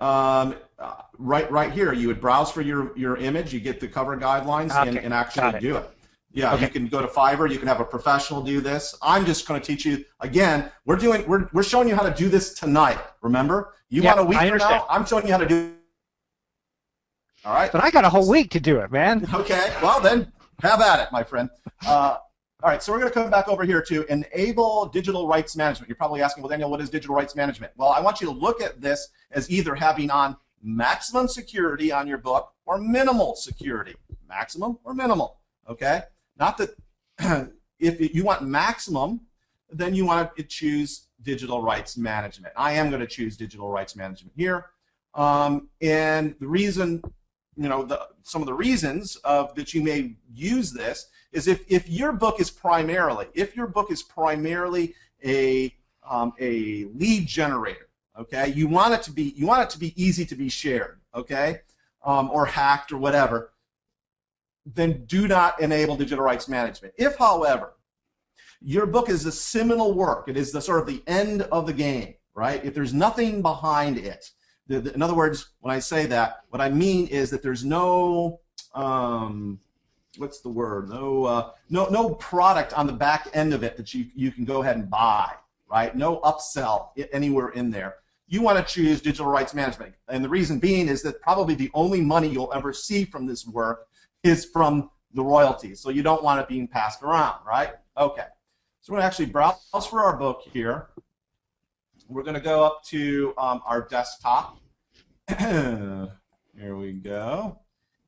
Right here, you would browse for your image, you get the cover guidelines, Okay. and actually do it. Yeah, Okay. You can go to Fiverr. You can have a professional do this. I'm just going to teach you again. We're showing you how to do this tonight. Remember, you want a week from now. I'm showing you how to do it. All right. But I got a whole week to do it, man. Okay. Well, then have at it, my friend. All right. So we're going to come back over here to enable digital rights management. You're probably asking, well, Daniel, what is digital rights management? Well, I want you to look at this as either having on maximum security on your book or minimal security. Maximum or minimal. Okay. Not that if you want maximum, then you want to choose digital rights management. I am going to choose digital rights management here. And the reason, some of the reasons that you may use this is if your book is primarily a lead generator, okay, you want it to be easy to be shared, okay, or hacked or whatever, then do not enable digital rights management. If, however, your book is a seminal work, it is the sort of the end of the game, right? If there's nothing behind it, in other words, when I say that, what I mean is that there's no, what's the word? No product on the back end of it that you can go ahead and buy, right? No upsell anywhere in there. You want to choose digital rights management, and the reason being is that probably the only money you'll ever see from this work is from the royalties, so you don't want it being passed around, right? Okay, so we're going to actually browse for our book here. We're going to go up to our desktop. Here we go,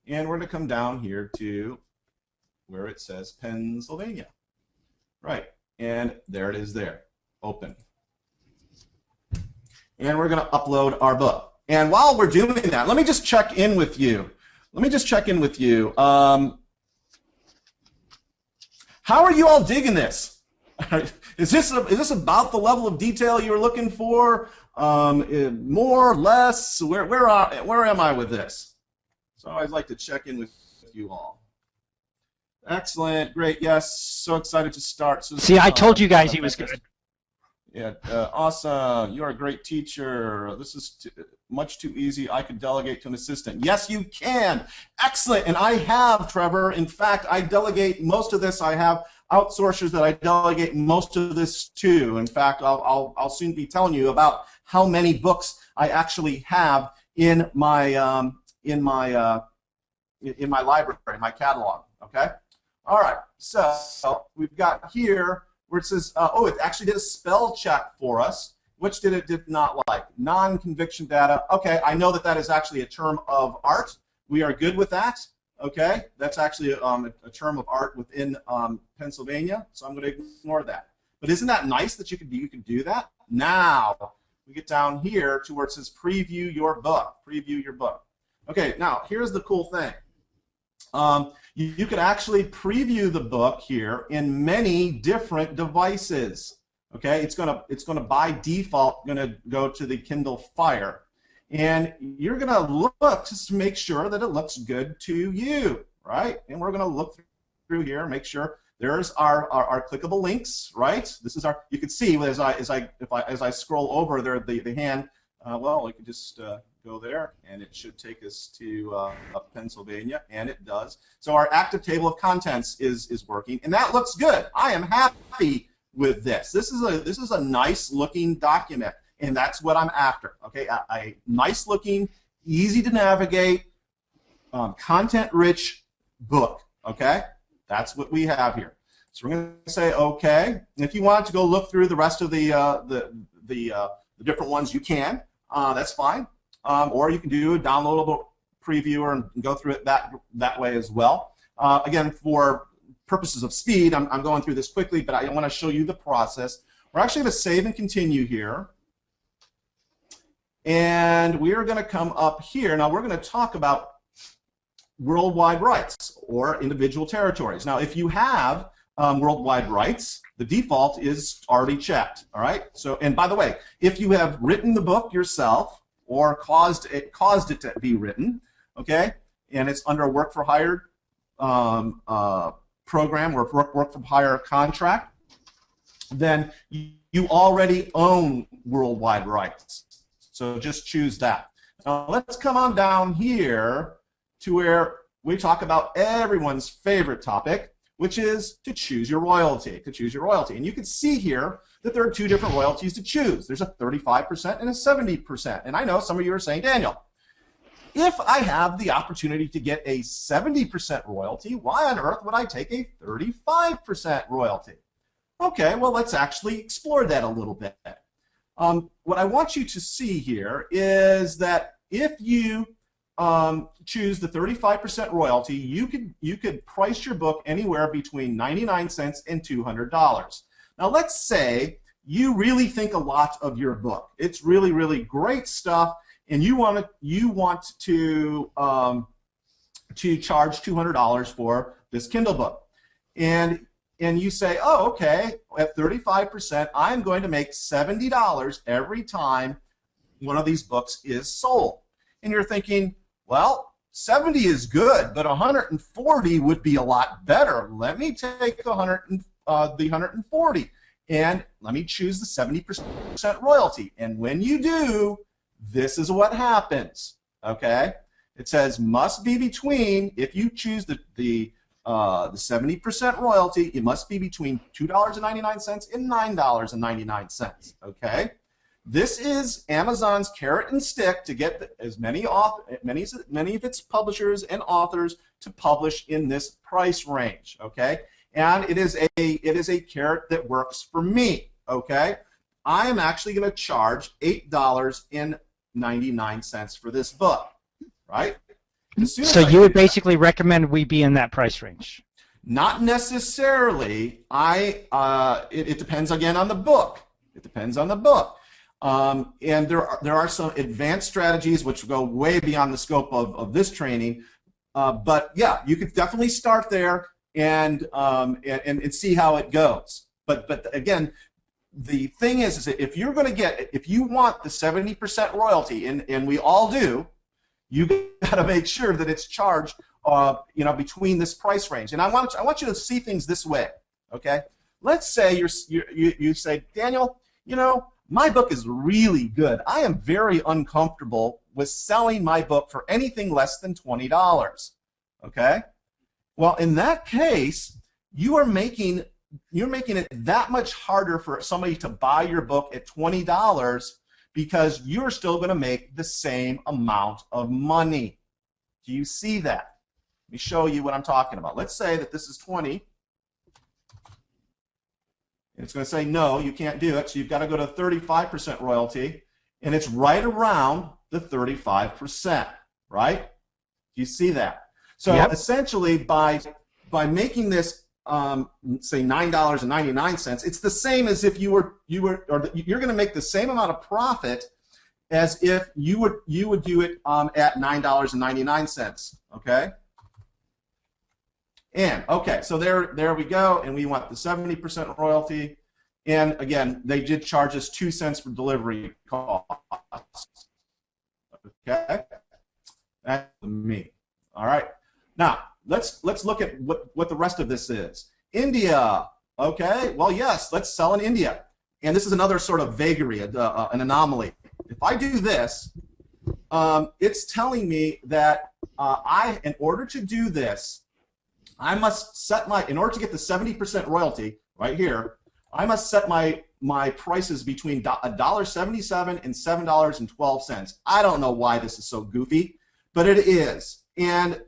and we're going to come down here to where it says Pennsylvania, right? And there it is there, open. And we're going to upload our book. And while we're doing that, let me just check in with you. How are you all digging this? Is this about the level of detail you were looking for? More, less? Where am I with this? So I always like to check in with you all. Excellent, great, yes, so excited to start. So, see, I told you guys he was good. Yeah, awesome. You are a great teacher. This is much too easy. I could delegate to an assistant. Yes, you can. Excellent. And I have, Trevor. In fact, I delegate most of this. I have outsourcers that I delegate most of this to. In fact, I'll soon be telling you about how many books I actually have in my library, in my catalog. Okay. All right. So we've got here where it says, oh, it actually did a spell check for us. Which did not like? Non-conviction data. Okay, I know that is actually a term of art. We are good with that. Okay, that's actually a term of art within Pennsylvania, so I'm going to ignore that. But isn't that nice that you can do that? Now we get down here to where it says preview your book. Preview your book. Okay, now here's the cool thing. You could actually preview the book here in many different devices. Okay, it's gonna by default go to the Kindle Fire, and you're gonna look just to make sure that it looks good to you, right? And we're gonna look through here, make sure there's our clickable links, right? This is our. You can see as I scroll over there the hand. Well, we could just go there, and it should take us to Pennsylvania, and it does. So our active table of contents is working, and that looks good. I am happy with this. This is a nice looking document, and that's what I'm after. Okay, a nice looking, easy to navigate, content-rich book. Okay, that's what we have here. So we're going to say OK. And if you want to go look through the rest of the different ones, you can. That's fine. Or you can do a downloadable previewer and go through it that way as well. Again, for purposes of speed, I'm going through this quickly, but I want to show you the process. We're actually going to save and continue here. And we are going to come up here. Now, we're going to talk about worldwide rights or individual territories. Now, if you have worldwide rights, the default is already checked. All right. So, and by the way, if you have written the book yourself or caused it to be written, okay, and it's under a work for hire program or work for hire contract, then you already own worldwide rights. So just choose that. Now let's come on down here to where we talk about everyone's favorite topic, which is to choose your royalty. And you can see here that there are two different royalties to choose. There's a 35% and a 70%. And I know some of you are saying, Daniel, if I have the opportunity to get a 70% royalty, why on earth would I take a 35% royalty? Okay, well, let's actually explore that a little bit. What I want you to see here is that if you choose the 35% royalty, you could price your book anywhere between 99 cents and $200. Now let's say you really think a lot of your book. It's really, really great stuff, and you want to charge $200 for this Kindle book, and you say, oh, okay, at 35%, I'm going to make $70 every time one of these books is sold. And you're thinking, well, 70 is good, but 140 would be a lot better. Let me take the 140, and let me choose the 70% royalty. And when you do, this is what happens. Okay? It says must be between, if you choose the 70% royalty, it must be between $2.99 and $9.99. Okay? This is Amazon's carrot and stick to get as many of its publishers and authors to publish in this price range. Okay, and it is a carrot that works for me. Okay, I am actually going to charge $8.99 for this book. Right. So you would basically recommend we be in that price range? Not necessarily. It depends again on the book. It depends on the book. And there are some advanced strategies which go way beyond the scope of this training, but yeah, you could definitely start there and see how it goes. But again, the thing is that if you want the 70% royalty, and we all do, you got to make sure that it's charged, between this price range. And I want you to see things this way. Okay, let's say you say, Daniel, my book is really good. I am very uncomfortable with selling my book for anything less than $20. Okay? Well, in that case, you're making it that much harder for somebody to buy your book at $20 because you're still going to make the same amount of money. Do you see that? Let me show you what I'm talking about. Let's say that this is 20. It's going to say, no, you can't do it, so you've got to go to 35% royalty, and it's right around the 35%, right? Do you see that? So essentially, by making this, say, $9.99, it's the same as if you're going to make the same amount of profit as if you would do it at $9.99, okay? And, okay, so there we go, and we want the 70% royalty. And, again, they did charge us 2 cents for delivery costs. Okay? That's me. All right. Now, let's look at what the rest of this is. India. Okay, well, yes, let's sell in India. And this is another sort of vagary, an anomaly. If I do this, it's telling me that in order to do this, I must set in order to get the 70% royalty right here, I must set my prices between $1.77 and $7.12. I don't know why this is so goofy, but it is. And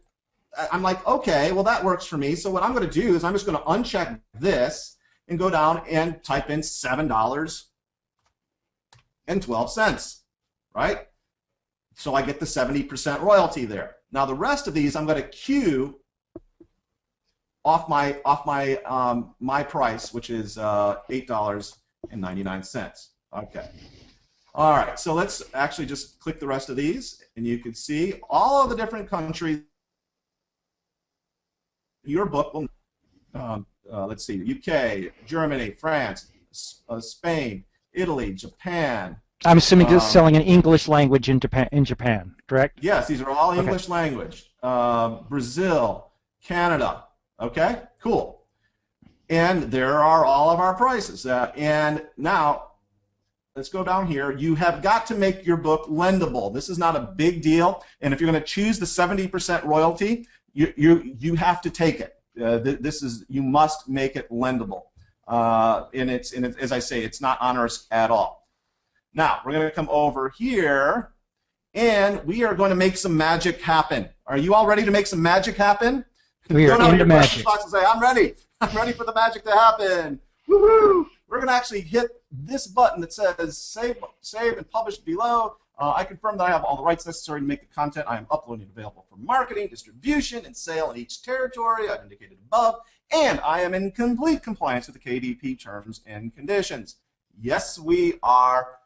I'm like, okay, well, that works for me. So what I'm going to do is I'm just going to uncheck this and go down and type in $7.12, right? So I get the 70% royalty there. Now the rest of these I'm going to queue off my my price, which is $8.99. Okay. All right. So let's actually just click the rest of these, and you can see all of the different countries your book will. Let's see: UK, Germany, France, Spain, Italy, Japan. I'm assuming this is selling in English language in Japan, correct? Yes, these are all English language. Brazil, Canada. Okay, cool. And there are all of our prices. And now, let's go down here. You have got to make your book lendable. This is not a big deal. And if you're going to choose the 70% royalty, you have to take it. You must make it lendable. And as I say, it's not onerous at all. Now, we're going to come over here, and we are going to make some magic happen. Are you all ready to make some magic happen? We are into magic. Box and say, I'm ready. I'm ready for the magic to happen. Woohoo! We're going to actually hit this button that says save and publish below. I confirm that I have all the rights necessary to make the content I am uploading available for marketing, distribution, and sale in each territory I've indicated above, and I am in complete compliance with the KDP terms and conditions. Yes, we are.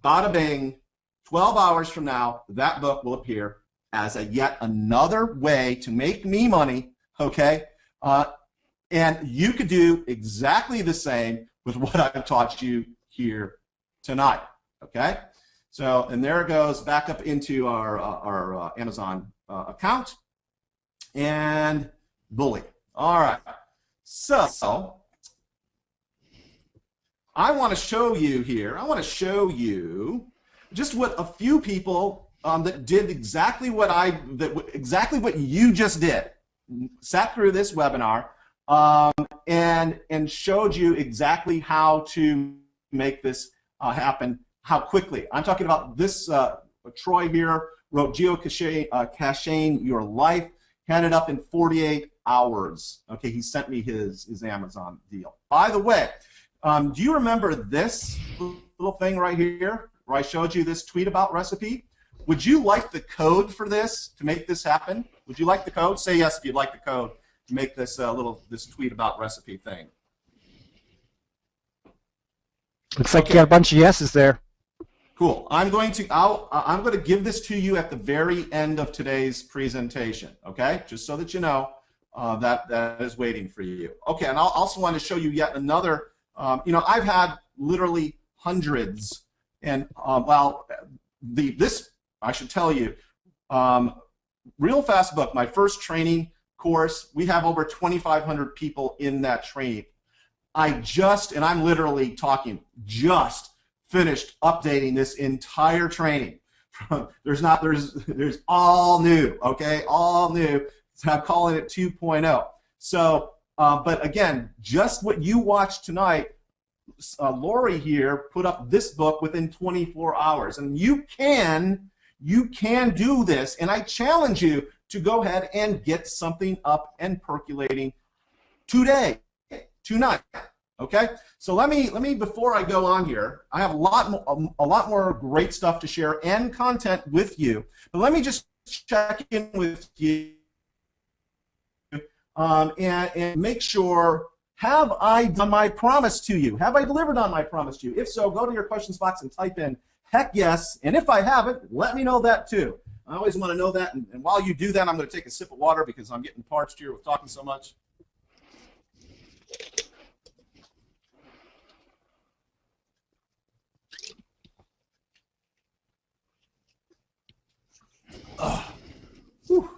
Bada bing. 12 hours from now, that book will appear as yet another way to make me money, okay? And you could do exactly the same with what I've taught you here tonight, okay? So, and there it goes back up into our Amazon account, and bully. All right, so I want to show you here, just what a few people that did exactly what you just did, sat through this webinar and showed you exactly how to make this happen, how quickly. I'm talking about this. Troy here wrote Geocaching Your Life, had it up in 48 hours. Okay, he sent me his Amazon deal. By the way, do you remember this little thing right here? Where I showed you this tweet about recipe. Would you like the code for this to make this happen? Would you like the code? Say yes if you'd like the code to make this this tweet about recipe thing. Looks like you got a bunch of yeses there. Cool. I'm going to give this to you at the very end of today's presentation. Okay, just so that you know that is waiting for you. Okay, and I'll also want to show you yet another. I've had literally hundreds. And this I should tell you, Real Fast Book, my first training course, we have over 2,500 people in that training. And I'm literally talking, just finished updating this entire training. There's all new, okay, all new. So I'm calling it 2.0. So, but again, just what you watched tonight. Lori here put up this book within 24 hours, and you can do this, and I challenge you to go ahead and get something up and percolating tonight. Okay, so let me before I go on here, I have a lot more great stuff to share and content with you, but let me just check in with you and make sure. Have I done my promise to you? Have I delivered on my promise to you? If so, go to your questions box and type in heck yes. And if I haven't, let me know that too. I always want to know that. And while you do that, I'm going to take a sip of water because I'm getting parched here with talking so much. Whew.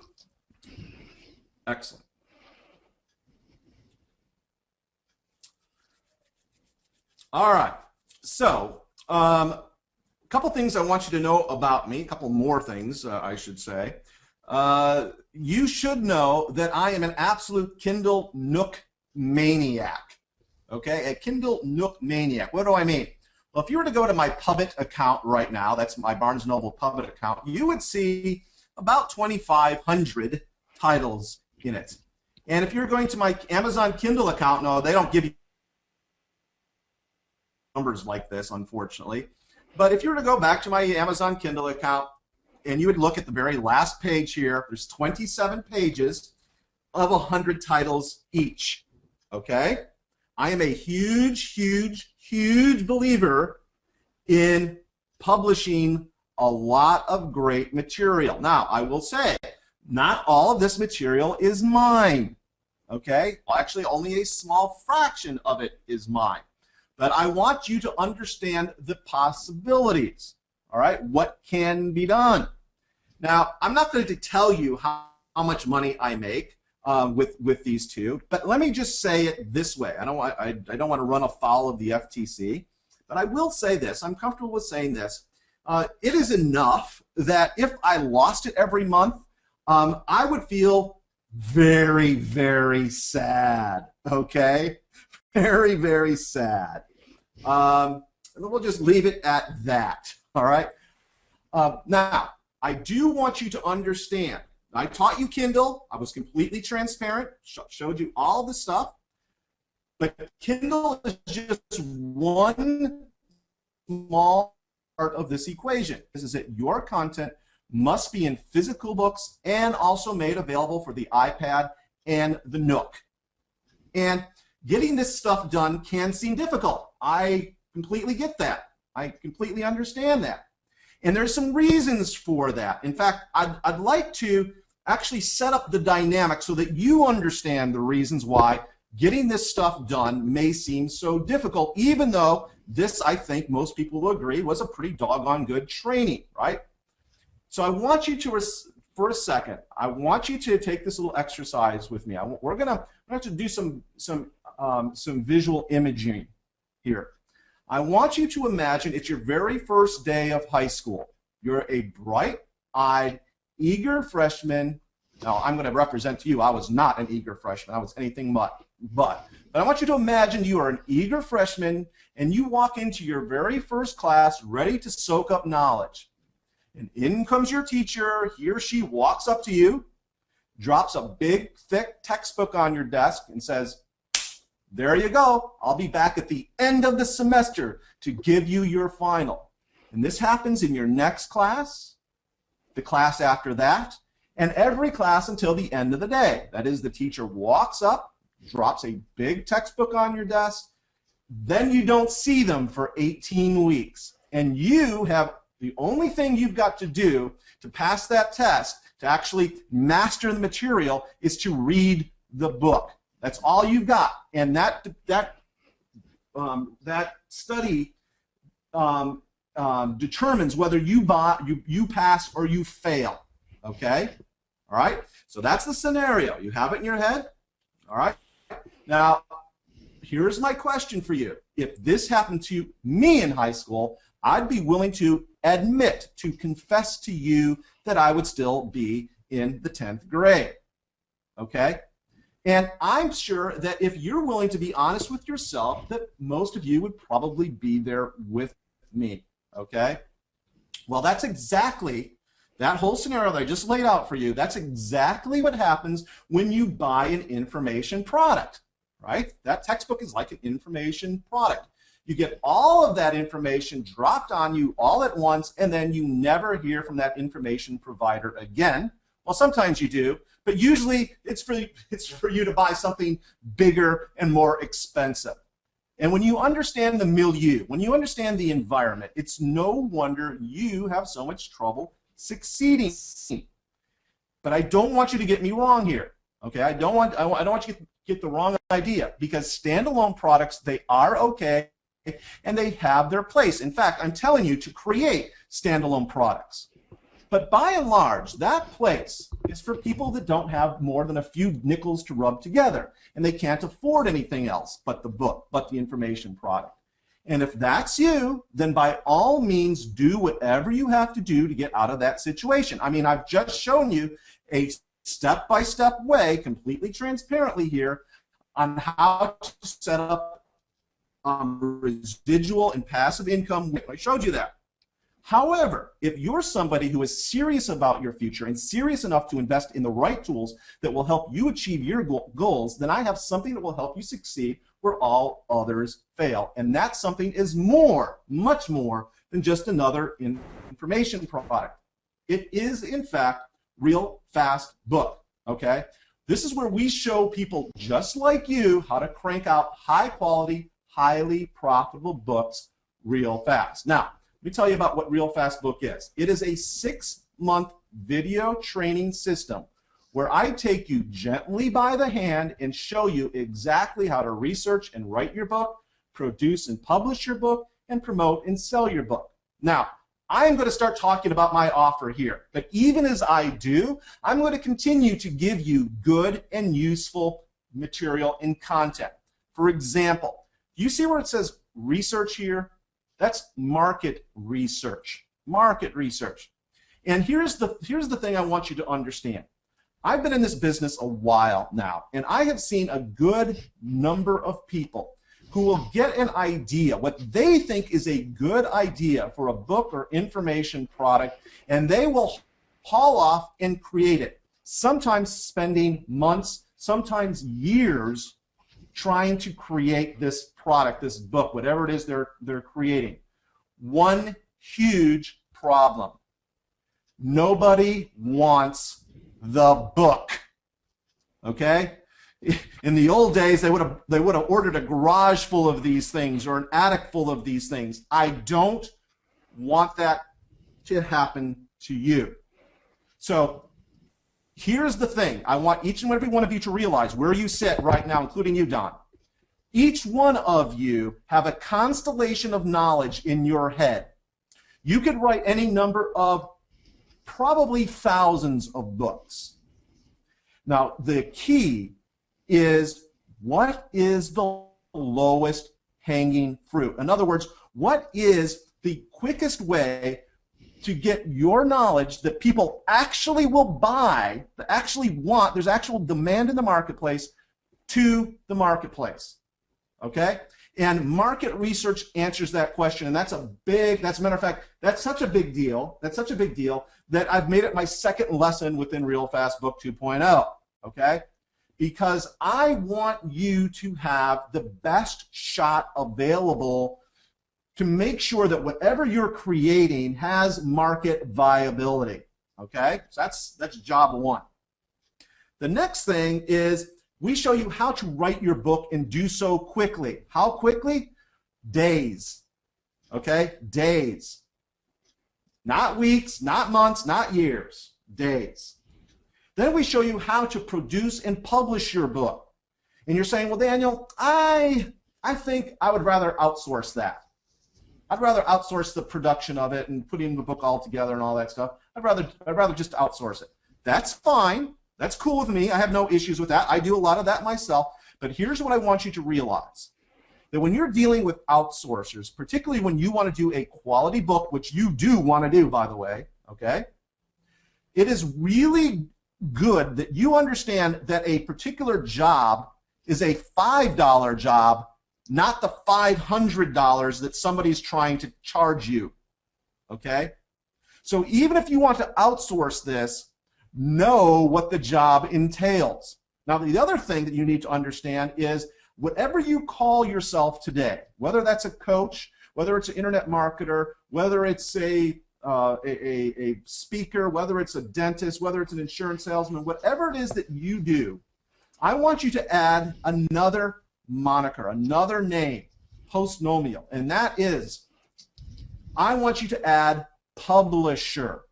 Excellent. All right. So, a couple things I want you to know about me, a couple more things, I should say. You should know that I am an absolute Kindle Nook maniac. Okay, a Kindle Nook maniac. What do I mean? Well, if you were to go to my Pubbit account right now, that's my Barnes & Noble Pubbit account, you would see about 2,500 titles in it. And if you're going to my Amazon Kindle account, no, they don't give you numbers like this, unfortunately. But if you were to go back to my Amazon Kindle account and you would look at the very last page here, there's 27 pages of 100 titles each. Okay? I am a huge, huge, huge believer in publishing a lot of great material. Now, I will say, not all of this material is mine. Okay? Well, actually, only a small fraction of it is mine. But I want you to understand the possibilities. All right? What can be done? Now, I'm not going to tell you how much money I make with these two, but let me just say it this way. I don't want to run afoul of the FTC, but I will say this. I'm comfortable with saying this. It is enough that if I lost it every month, I would feel very, very sad. Okay? Very, very sad. And we'll just leave it at that. All right? Now, I do want you to understand. I taught you Kindle. I was completely transparent, showed you all the stuff. But Kindle is just one small part of this equation. This is that your content must be in physical books and also made available for the iPad and the Nook. And getting this stuff done can seem difficult. I completely get that. I completely understand that. And there's some reasons for that. In fact, I'd like to actually set up the dynamic so that you understand the reasons why getting this stuff done may seem so difficult, even though this, I think most people will agree, was a pretty doggone good training, right? So I want you to, for a second, I want you to take this little exercise with me. We're gonna have to do some visual imaging here. I want you to imagine it's your very first day of high school. You're a bright-eyed, eager freshman. Now, I'm going to represent to you, I was not an eager freshman. I was anything but I want you to imagine you are an eager freshman, and you walk into your very first class ready to soak up knowledge. And in comes your teacher. He or she walks up to you, drops a big, thick textbook on your desk, and says, "There you go. I'll be back at the end of the semester to give you your final." And this happens in your next class, the class after that, and every class until the end of the day. That is, the teacher walks up, drops a big textbook on your desk, then you don't see them for 18 weeks. And you have the only thing you've got to do to pass that test, to actually master the material, is to read the book. That's all you've got, and that study determines whether you pass or you fail. Okay, all right. So that's the scenario. You have it in your head. All right. Now, here's my question for you. If this happened to me in high school, I'd be willing to admit, to confess to you that I would still be in the 10th grade. Okay. And I'm sure that if you're willing to be honest with yourself, that most of you would probably be there with me, okay? Well, that's exactly, that whole scenario that I just laid out for you, that's exactly what happens when you buy an information product, right? That textbook is like an information product. You get all of that information dropped on you all at once, and then you never hear from that information provider again. Well, sometimes you do, but usually it's for you to buy something bigger and more expensive. And when you understand the milieu, when you understand the environment, it's no wonder you have so much trouble succeeding. But I don't want you to get me wrong here. Okay, I don't want you to get the wrong idea, because standalone products, they are okay and they have their place. In fact, I'm telling you to create standalone products. But by and large, that place is for people that don't have more than a few nickels to rub together, and they can't afford anything else but the book, but the information product. And if that's you, then by all means do whatever you have to do to get out of that situation. I mean, I've just shown you a step-by-step way, completely transparently here, on how to set up residual and passive income. I showed you that. However, if you're somebody who is serious about your future and serious enough to invest in the right tools that will help you achieve your goals, then I have something that will help you succeed where all others fail. And that something is more, much more than just another information product. It is, in fact, Real Fast Book, okay? This is where we show people just like you how to crank out high-quality, highly profitable books real fast. Now, let me tell you about what Real Fast Book is. It is a 6-month video training system where I take you gently by the hand and show you exactly how to research and write your book, produce and publish your book, and promote and sell your book. Now, I'm going to start talking about my offer here, but even as I do, I'm going to continue to give you good and useful material and content. For example, you see where it says research here? That's market research. Market research. And here's the thing I want you to understand. I've been in this business a while now, and I have seen a good number of people who will get an idea, what they think is a good idea for a book or information product, and they will haul off and create it, sometimes spending months, sometimes years trying to create this product, this book, whatever it is they're creating. One huge problem. Nobody wants the book. Okay? In the old days, they would have ordered a garage full of these things or an attic full of these things. I don't want that to happen to you. So here's the thing. I want each and every one of you to realize where you sit right now, including you, Don. Each one of you have a constellation of knowledge in your head. You could write any number of probably thousands of books. Now, the key is, what is the lowest hanging fruit? In other words, what is the quickest way to get your knowledge that people actually will buy, that actually want, there's actual demand in the marketplace, to the marketplace? Okay? And market research answers that question, and that's a matter of fact, that's such a big deal, that I've made it my second lesson within Real Fast Book 2.0, okay? Because I want you to have the best shot available to make sure that whatever you're creating has market viability, okay? So that's job one. The next thing is we show you how to write your book and do so quickly. How quickly? Days, okay? Days. Not weeks, not months, not years. Days. Then we show you how to produce and publish your book. And you're saying, well, Daniel, I think I would rather outsource that. I'd rather outsource the production of it and putting the book all together and all that stuff. I'd rather just outsource it. That's fine. That's cool with me. I have no issues with that. I do a lot of that myself. But here's what I want you to realize. That when you're dealing with outsourcers, particularly when you want to do a quality book, which you do want to do, by the way, okay, it is really good that you understand that a particular job is a $5 job, not the $500 that somebody's trying to charge you, okay? So even if you want to outsource this, know what the job entails. Now, the other thing that you need to understand is whatever you call yourself today, whether that's a coach, whether it's an internet marketer, whether it's a speaker, whether it's a dentist, whether it's an insurance salesman, whatever it is that you do, I want you to add another moniker, another name, postnomial, and that is, I want you to add publisher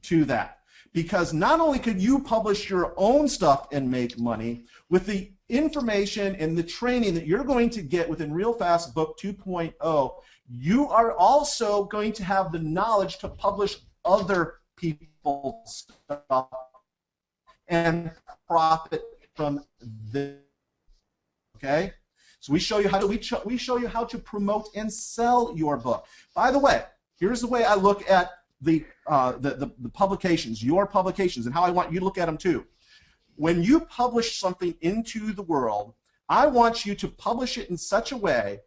to that. Because not only could you publish your own stuff and make money, with the information and the training that you're going to get within Real Fast Book 2.0, you are also going to have the knowledge to publish other people's stuff and profit from this. Okay? So we show you how to we show you how to promote and sell your book. By the way, here's the way I look at the publications, your publications, and how I want you to look at them too. When you publish something into the world, I want you to publish it in such a way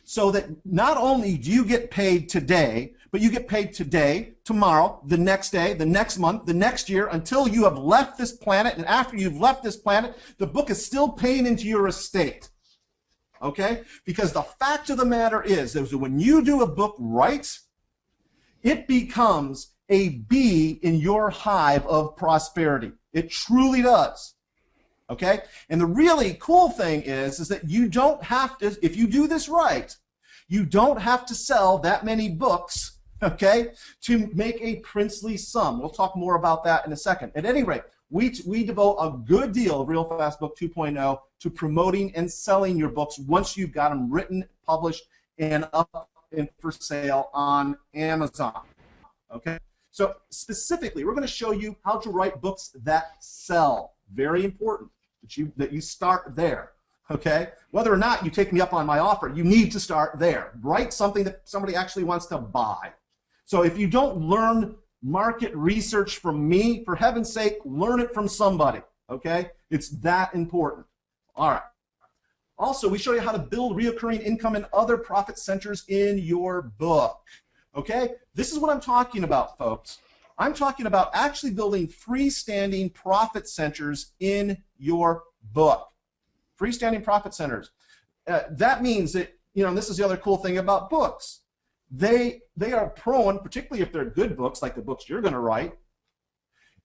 so that not only do you get paid today, but you get paid today, tomorrow, the next day, the next month, the next year, until you have left this planet. And after you've left this planet, the book is still paying into your estate. Okay? Because the fact of the matter is that when you do a book right, it becomes a bee in your hive of prosperity. It truly does. Okay? And the really cool thing is that you don't have to, if you do this right, you don't have to sell that many books, okay, to make a princely sum. We'll talk more about that in a second. At any rate, we devote a good deal of Real Fast Book 2.0 to promoting and selling your books once you've got them written, published, and up and for sale on Amazon. Okay? So specifically, we're going to show you how to write books that sell. Very important that you start there. Okay? Whether or not you take me up on my offer, you need to start there. Write something that somebody actually wants to buy. So if you don't learn market research from me, for heaven's sake, learn it from somebody. Okay? It's that important. All right. Also, we show you how to build recurring income and other profit centers in your book. Okay? This is what I'm talking about, folks. I'm talking about actually building freestanding profit centers in your book. Freestanding profit centers. That means that, you know, and this is the other cool thing about books. They are prone, particularly if they're good books, like the books you're going to write.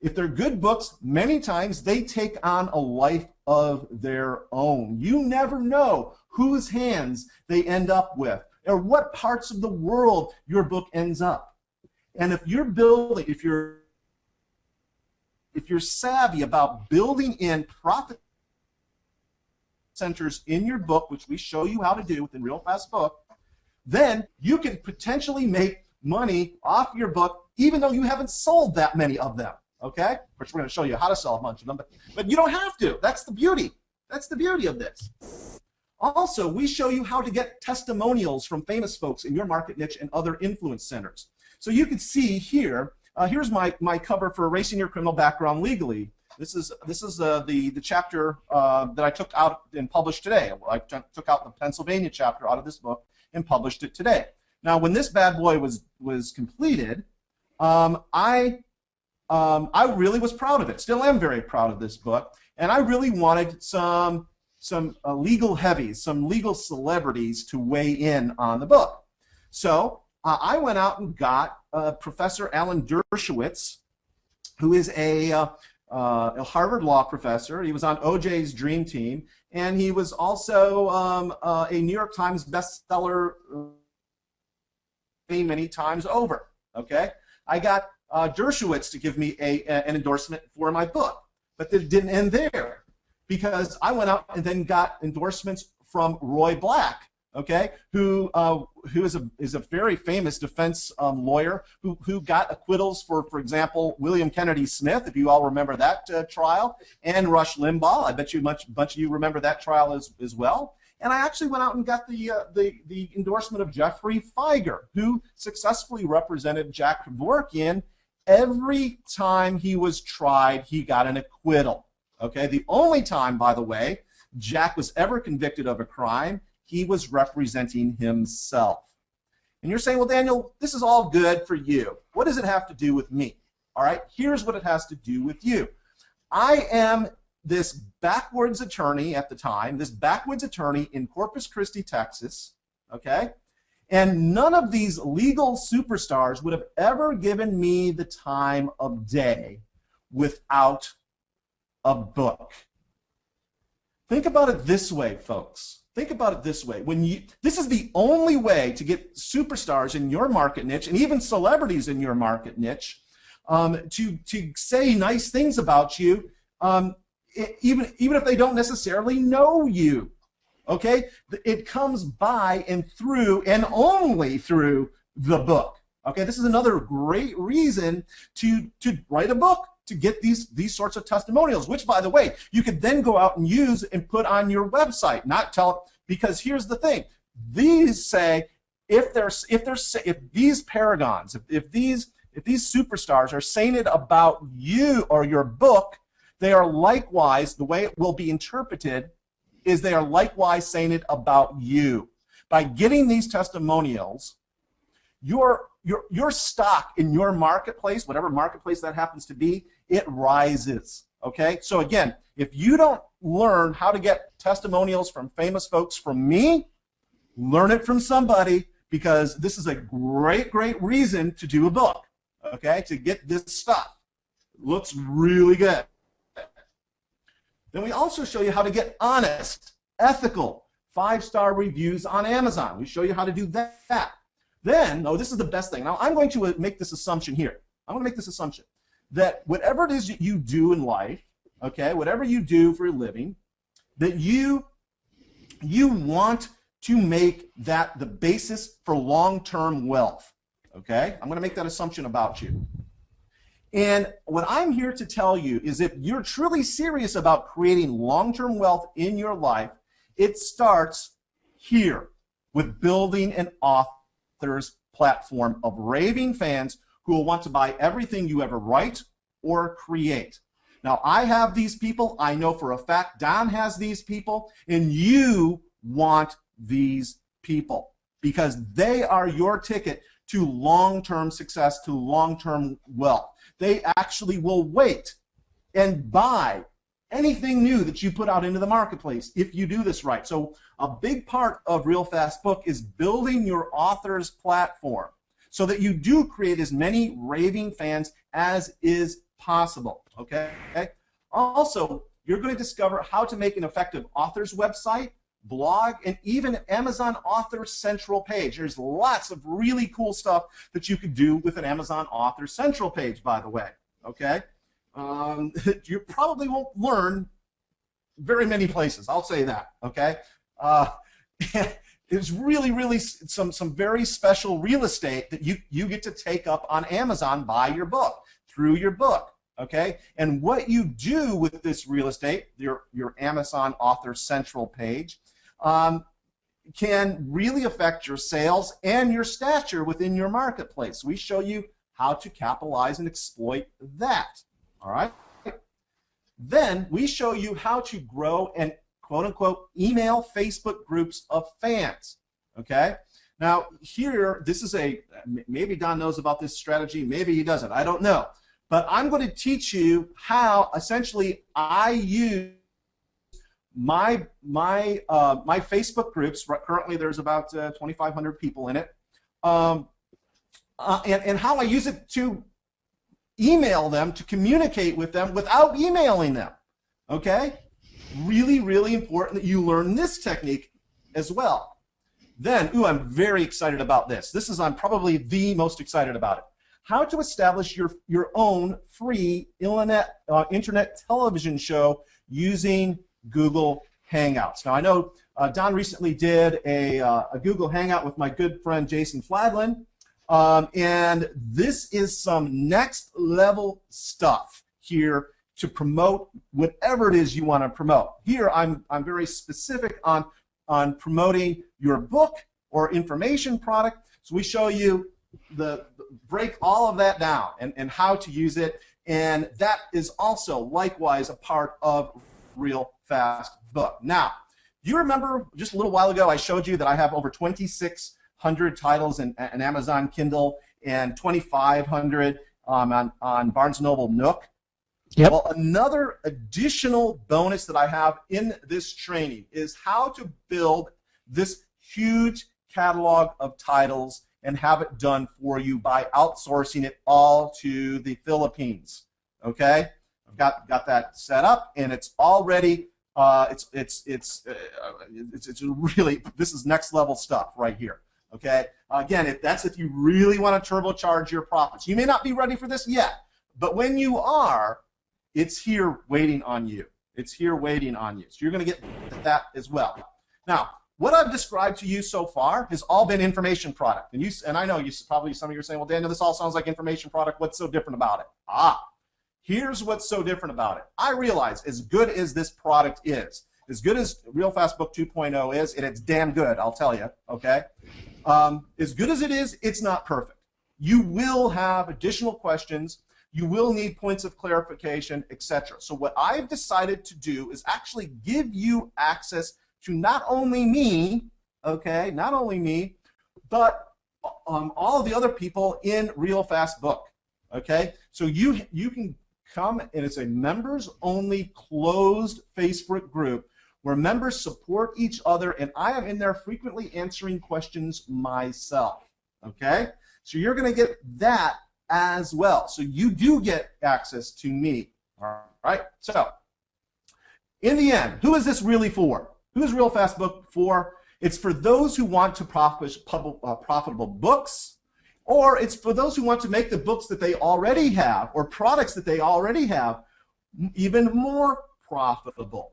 If they're good books, many times they take on a life of their own. You never know whose hands they end up with or what parts of the world your book ends up. And if you're building, if you're savvy about building in profit centers in your book, which we show you how to do within Real Fast Book, then you can potentially make money off your book even though you haven't sold that many of them. Okay? Of course, we're going to show you how to sell a bunch of them, but you don't have to. That's the beauty. That's the beauty of this. Also, we show you how to get testimonials from famous folks in your market niche and other influence centers. So you can see here, here's my cover for Erasing Your Criminal Background Legally. This is the chapter that I took out and published today. I took out the Pennsylvania chapter out of this book and published it today. Now, when this bad boy was completed, I really was proud of it. Still am very proud of this book, and I really wanted some legal heavies, some legal celebrities to weigh in on the book. So I went out and got Professor Alan Dershowitz, who is a Harvard law professor. He was on OJ's Dream Team, and he was also a New York Times bestseller many times over. Okay, I got Dershowitz to give me an endorsement for my book, but it didn't end there, because I went out and then got endorsements from Roy Black. Okay, who is a very famous defense lawyer who got acquittals for example, William Kennedy Smith, if you all remember that trial, and Rush Limbaugh. I bet you bunch of you remember that trial as well. And I actually went out and got the endorsement of Jeffrey Feiger, who successfully represented Jack Kevorkian. Every time he was tried, he got an acquittal. Okay, the only time, by the way, Jack was ever convicted of a crime, he was representing himself. And you're saying, well, Daniel, this is all good for you. What does it have to do with me? All right, here's what it has to do with you. I am this backwoods attorney at the time, this backwoods attorney in Corpus Christi, Texas, okay? And none of these legal superstars would have ever given me the time of day without a book. Think about it this way, folks. Think about it this way. This is the only way to get superstars in your market niche, and even celebrities in your market niche, to say nice things about you, even if they don't necessarily know you. Okay? It comes by and through, and only through, the book. Okay? This is another great reason to write a book, to get these sorts of testimonials, which, by the way, you could then go out and use and put on your website. Not tell, because here's the thing: these say if these paragons, if these superstars are saying it about you or your book, they are likewise, the way it will be interpreted is they are likewise saying it about you. By getting these testimonials, your stock in your marketplace, whatever marketplace that happens to be, it rises. Okay? So again, if you don't learn how to get testimonials from famous folks from me, learn it from somebody, because this is a great reason to do a book. Okay? To get this stuff. Looks really good. Then we also show you how to get honest, ethical, 5-star reviews on Amazon. We show you how to do that. Then, this is the best thing. Now, I'm going to make this assumption here. I'm going to make this assumption that whatever it is that you do in life, okay, whatever you do for a living, that you want to make that the basis for long-term wealth. Okay? I'm going to make that assumption about you. And what I'm here to tell you is if you're truly serious about creating long-term wealth in your life, it starts here with building an author's platform of raving fans who will want to buy everything you ever write or create. Now, I have these people. I know for a fact Don has these people, and you want these people because they are your ticket to long-term success, to long-term wealth. They actually will wait and buy anything new that you put out into the marketplace if you do this right. So a big part of Real Fast Book is building your author's platform so that you do create as many raving fans as is possible. Okay? Also, you're going to discover how to make an effective author's website, blog, and even Amazon Author Central page. There's lots of really cool stuff that you could do with an Amazon Author Central page, by the way. Okay? You probably won't learn very many places. I'll say that. Okay? There's really some very special real estate that you get to take up on Amazon by your book, through your book. Okay? And what you do with this real estate, your Amazon Author Central page, can really affect your sales and your stature within your marketplace. We show you how to capitalize and exploit that. All right? Then we show you how to grow and quote-unquote email Facebook groups of fans. Okay? Now, here, this is maybe Don knows about this strategy, maybe he doesn't. I don't know. But I'm going to teach you how essentially I use my Facebook groups. Currently, there's about 2,500 people in it, and how I use it to email them, to communicate with them without emailing them. Okay? Really important that you learn this technique as well. Then, I'm very excited about this. I'm probably the most excited about it. How to establish your own free internet television show using Google Hangouts. Now, I know Don recently did a Google Hangout with my good friend Jason Fladlin, and this is some next level stuff here to promote whatever it is you want to promote. Here, I'm very specific on promoting your book or information product. So we show you break all of that down and how to use it, and that is also likewise a part of Real Fast Book. Now, do you remember just a little while ago I showed you that I have over 2,600 titles in Amazon Kindle and 2,500 on Barnes & Noble Nook? Yep. Well, another additional bonus that I have in this training is how to build this huge catalog of titles and have it done for you by outsourcing it all to the Philippines. Okay, I've got that set up, and it's already it's really, this is next level stuff right here. Okay, again, if you really want to turbocharge your profits, you may not be ready for this yet, but when you are, it's here waiting on you. It's here waiting on you. So you're going to get that as well. Now, what I've described to you so far has all been information product. And I know probably some of you are saying, well, Daniel, this all sounds like information product. What's so different about it? Here's what's so different about it. I realize as good as this product is, as good as Real Fast Book 2.0 is, and it's damn good, I'll tell you, okay? As good as it is, it's not perfect. You will have additional questions. You will need points of clarification, etc. So what I've decided to do is actually give you access to not only me, okay, not only me, but all of the other people in Real Fast Book, okay? So you can come, and it's a members-only closed Facebook group where members support each other, and I am in there frequently answering questions myself, okay? So you're going to get that as well. So you do get access to me, all right? So in the end, who is this really for? Who is Real Fast Book for? It's for those who want to publish profitable books, or it's for those who want to make the books that they already have or products that they already have even more profitable.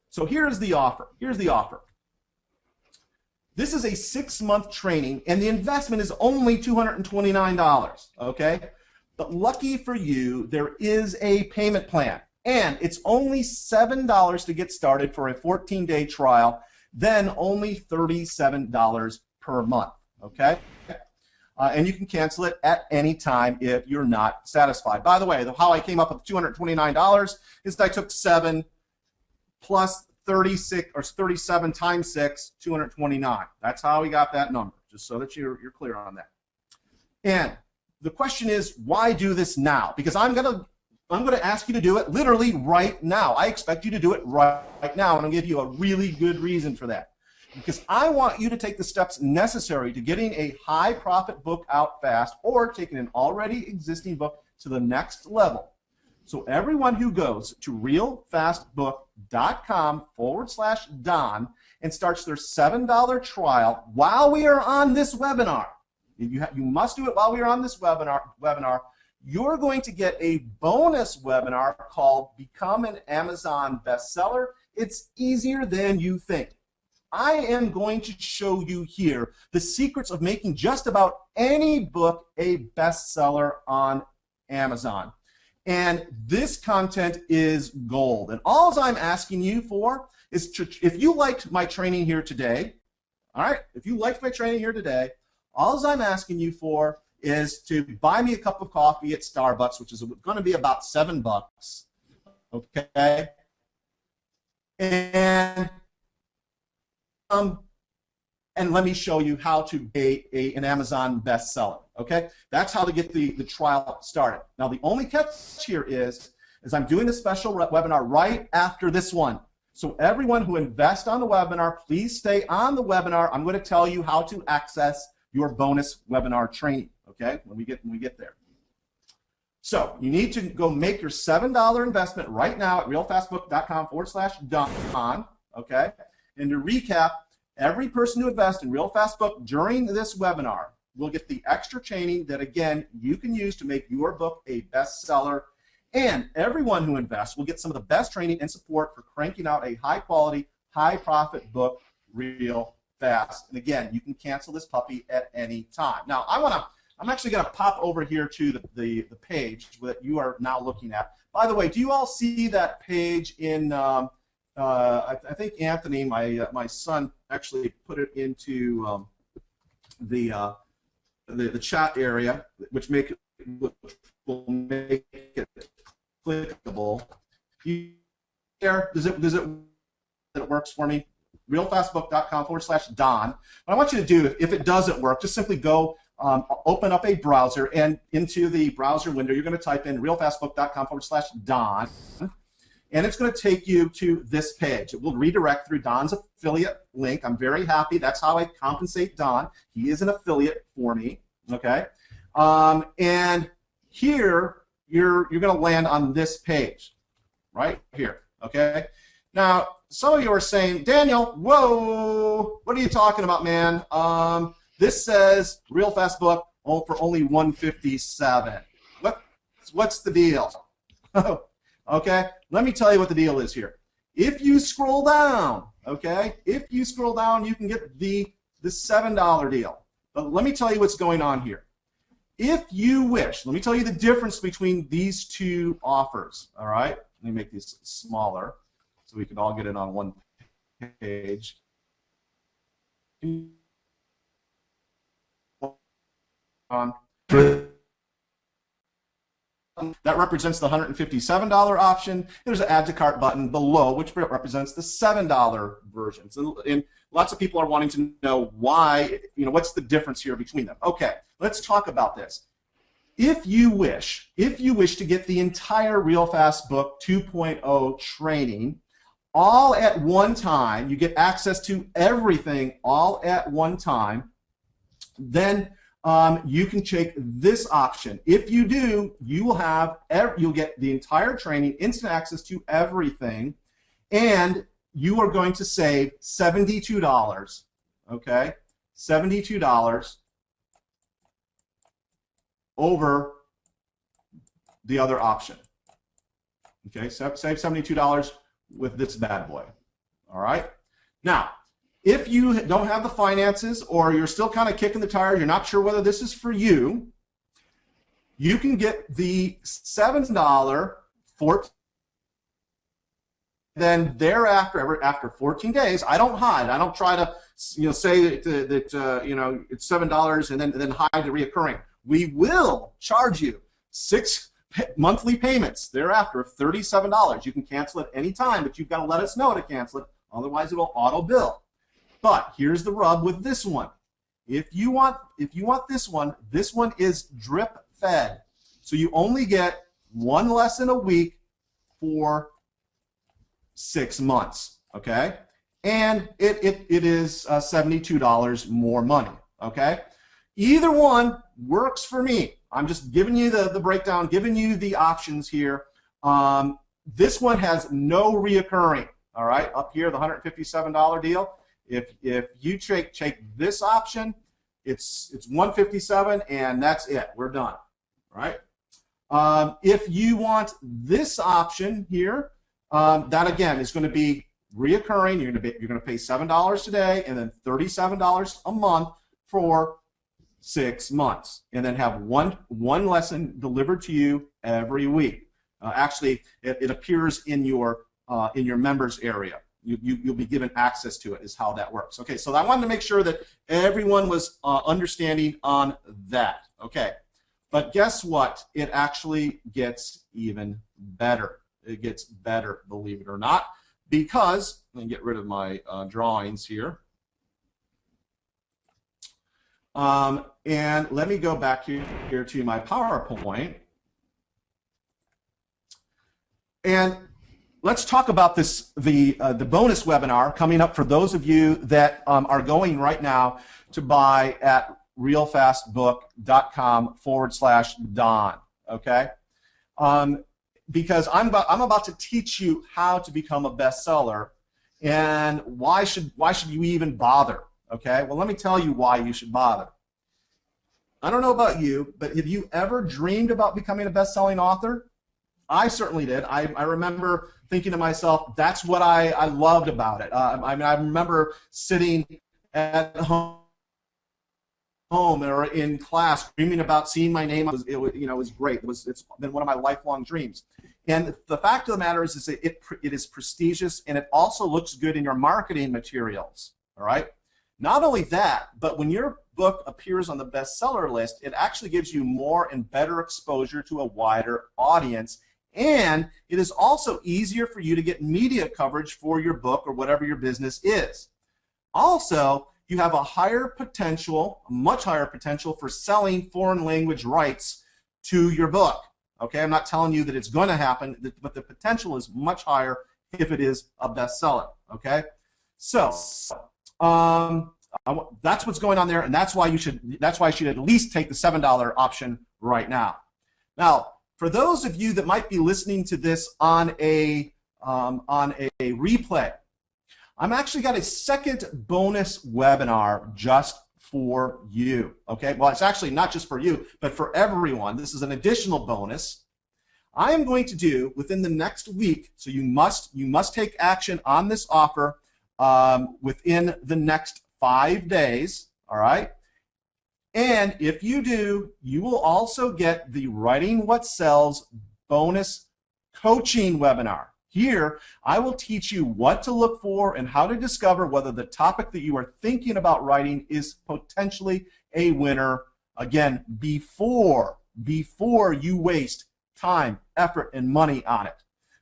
So here's the offer. Here's the offer. This is a 6-month training, and the investment is only $229, okay? But lucky for you, there is a payment plan, and it's only $7 to get started for a 14-day trial, then only $37 per month, okay? And you can cancel it at any time if you're not satisfied. By the way, how I came up with $229 is I took 7 plus 36 or 37 times 6, 229. That's how we got that number, just so that you're clear on that. And the question is, why do this now? Because I'm gonna ask you to do it literally right now. I expect you to do it right now, and I'll give you a really good reason for that. Because I want you to take the steps necessary to getting a high-profit book out fast, or taking an already existing book to the next level. So everyone who goes to realfastbook.com/Don and starts their $7 trial while we are on this webinar, you must do it while we are on this webinar, you're going to get a bonus webinar called Become an Amazon Bestseller. It's easier than you think. I am going to show you here the secrets of making just about any book a bestseller on Amazon. And this content is gold. And all I'm asking you for is if you liked my training here today, all right, if you liked my training here today, all I'm asking you for is to buy me a cup of coffee at Starbucks, which is going to be about $7, okay? And let me show you how to be an Amazon bestseller, okay? That's how to get the trial started. Now, the only catch here is I'm doing a special webinar right after this one. So everyone who invests on the webinar, please stay on the webinar. I'm going to tell you how to access your bonus webinar training, okay, when we get there. So you need to go make your $7 investment right now at realfastbook.com/Don, okay? And to recap, every person who invests in Real Fast Book during this webinar will get the extra training that, again, you can use to make your book a bestseller. And everyone who invests will get some of the best training and support for cranking out a high-quality, high-profit book real fast. And again, you can cancel this puppy at any time. Now, I'm actually going to pop over here to the page that you are now looking at. By the way, do you all see that page in? I think Anthony, my son, actually put it into the chat area, which will make it clickable. Does it works for me? realfastbook.com/Don. What I want you to do, if it doesn't work, just simply go open up a browser, and into the browser window, you're going to type in realfastbook.com/Don. And it's going to take you to this page. It will redirect through Don's affiliate link. I'm very happy. That's how I compensate Don. He is an affiliate for me. Okay. And here you're going to land on this page, right here. Okay. Now some of you are saying, Daniel, whoa, what are you talking about, man? This says Real Fast Book for only $157. What's the deal? Okay, let me tell you what the deal is here. If you scroll down, okay, if you scroll down, you can get the $7 deal. But let me tell you what's going on here. If you wish, let me tell you the difference between these two offers. All right, let me make these smaller so we can all get it on one page. That represents the $157 option. There's an add to cart button below, which represents the $7 version. So, and lots of people are wanting to know why, what's the difference here between them. Okay, let's talk about this. If you wish to get the entire Real Fast Book 2.0 training all at one time, you get access to everything all at one time, then you can take this option. If you do, you'll get the entire training, instant access to everything, and you are going to save $72. Okay, $72 over the other option. Okay, save $72 with this bad boy. All right. Now, if you don't have the finances or you're still kind of kicking the tires, you're not sure whether this is for you, you can get the $7 then thereafter, after 14 days, I don't hide. I don't try to say that it's $7 and then hide the reoccurring. We will charge you 6 monthly payments thereafter of $37. You can cancel at any time, but you've got to let us know to cancel it. Otherwise, it will auto bill. But here's the rub with this one. If you want this one is drip fed. So you only get one lesson a week for 6 months. Okay? And it is $72 more money. Okay? Either one works for me. I'm just giving you the breakdown, giving you the options here. This one has no reoccurring. All right, up here, the $157 deal. If you take this option, it's $157, and that's it. We're done. All right. If you want this option here, that again is going to be reoccurring. You're going to pay $7 today, and then $37 a month for 6 months, and then have one lesson delivered to you every week. Actually, it appears in your members area. You'll be given access to it, is how that works. Okay, so I wanted to make sure that everyone was understanding on that. Okay, but guess what? It actually gets even better. It gets better, believe it or not, because let me get rid of my drawings here. And let me go back here to my PowerPoint. And let's talk about the bonus webinar coming up for those of you that are going right now to buy at realfastbook.com/Don. Okay, because I'm about to teach you how to become a bestseller, and why should you even bother? Okay, well, let me tell you why you should bother. I don't know about you, but have you ever dreamed about becoming a best-selling author? I certainly did. I remember thinking to myself, that's what I loved about it. I remember sitting at home or in class dreaming about seeing my name. It was great. It's been one of my lifelong dreams. And the fact of the matter is that it is prestigious, and it also looks good in your marketing materials. All right. Not only that, but when your book appears on the bestseller list, it actually gives you more and better exposure to a wider audience, and it is also easier for you to get media coverage for your book or whatever your business is. Also, you have a higher potential, a much higher potential for selling foreign language rights to your book. Okay, I'm not telling you that it's going to happen, but the potential is much higher if it is a bestseller. Okay, so that's what's going on there, and that's why you should at least take the $7 option right now. Now, for those of you that might be listening to this on a replay, I'm actually got a second bonus webinar just for you. Okay, well, it's actually not just for you, but for everyone. This is an additional bonus. I am going to do within the next week, so you must take action on this offer within the next 5 days. All right. And if you do, you will also get the Writing What Sells bonus coaching webinar. Here, I will teach you what to look for and how to discover whether the topic that you are thinking about writing is potentially a winner, again, before you waste time, effort, and money on it.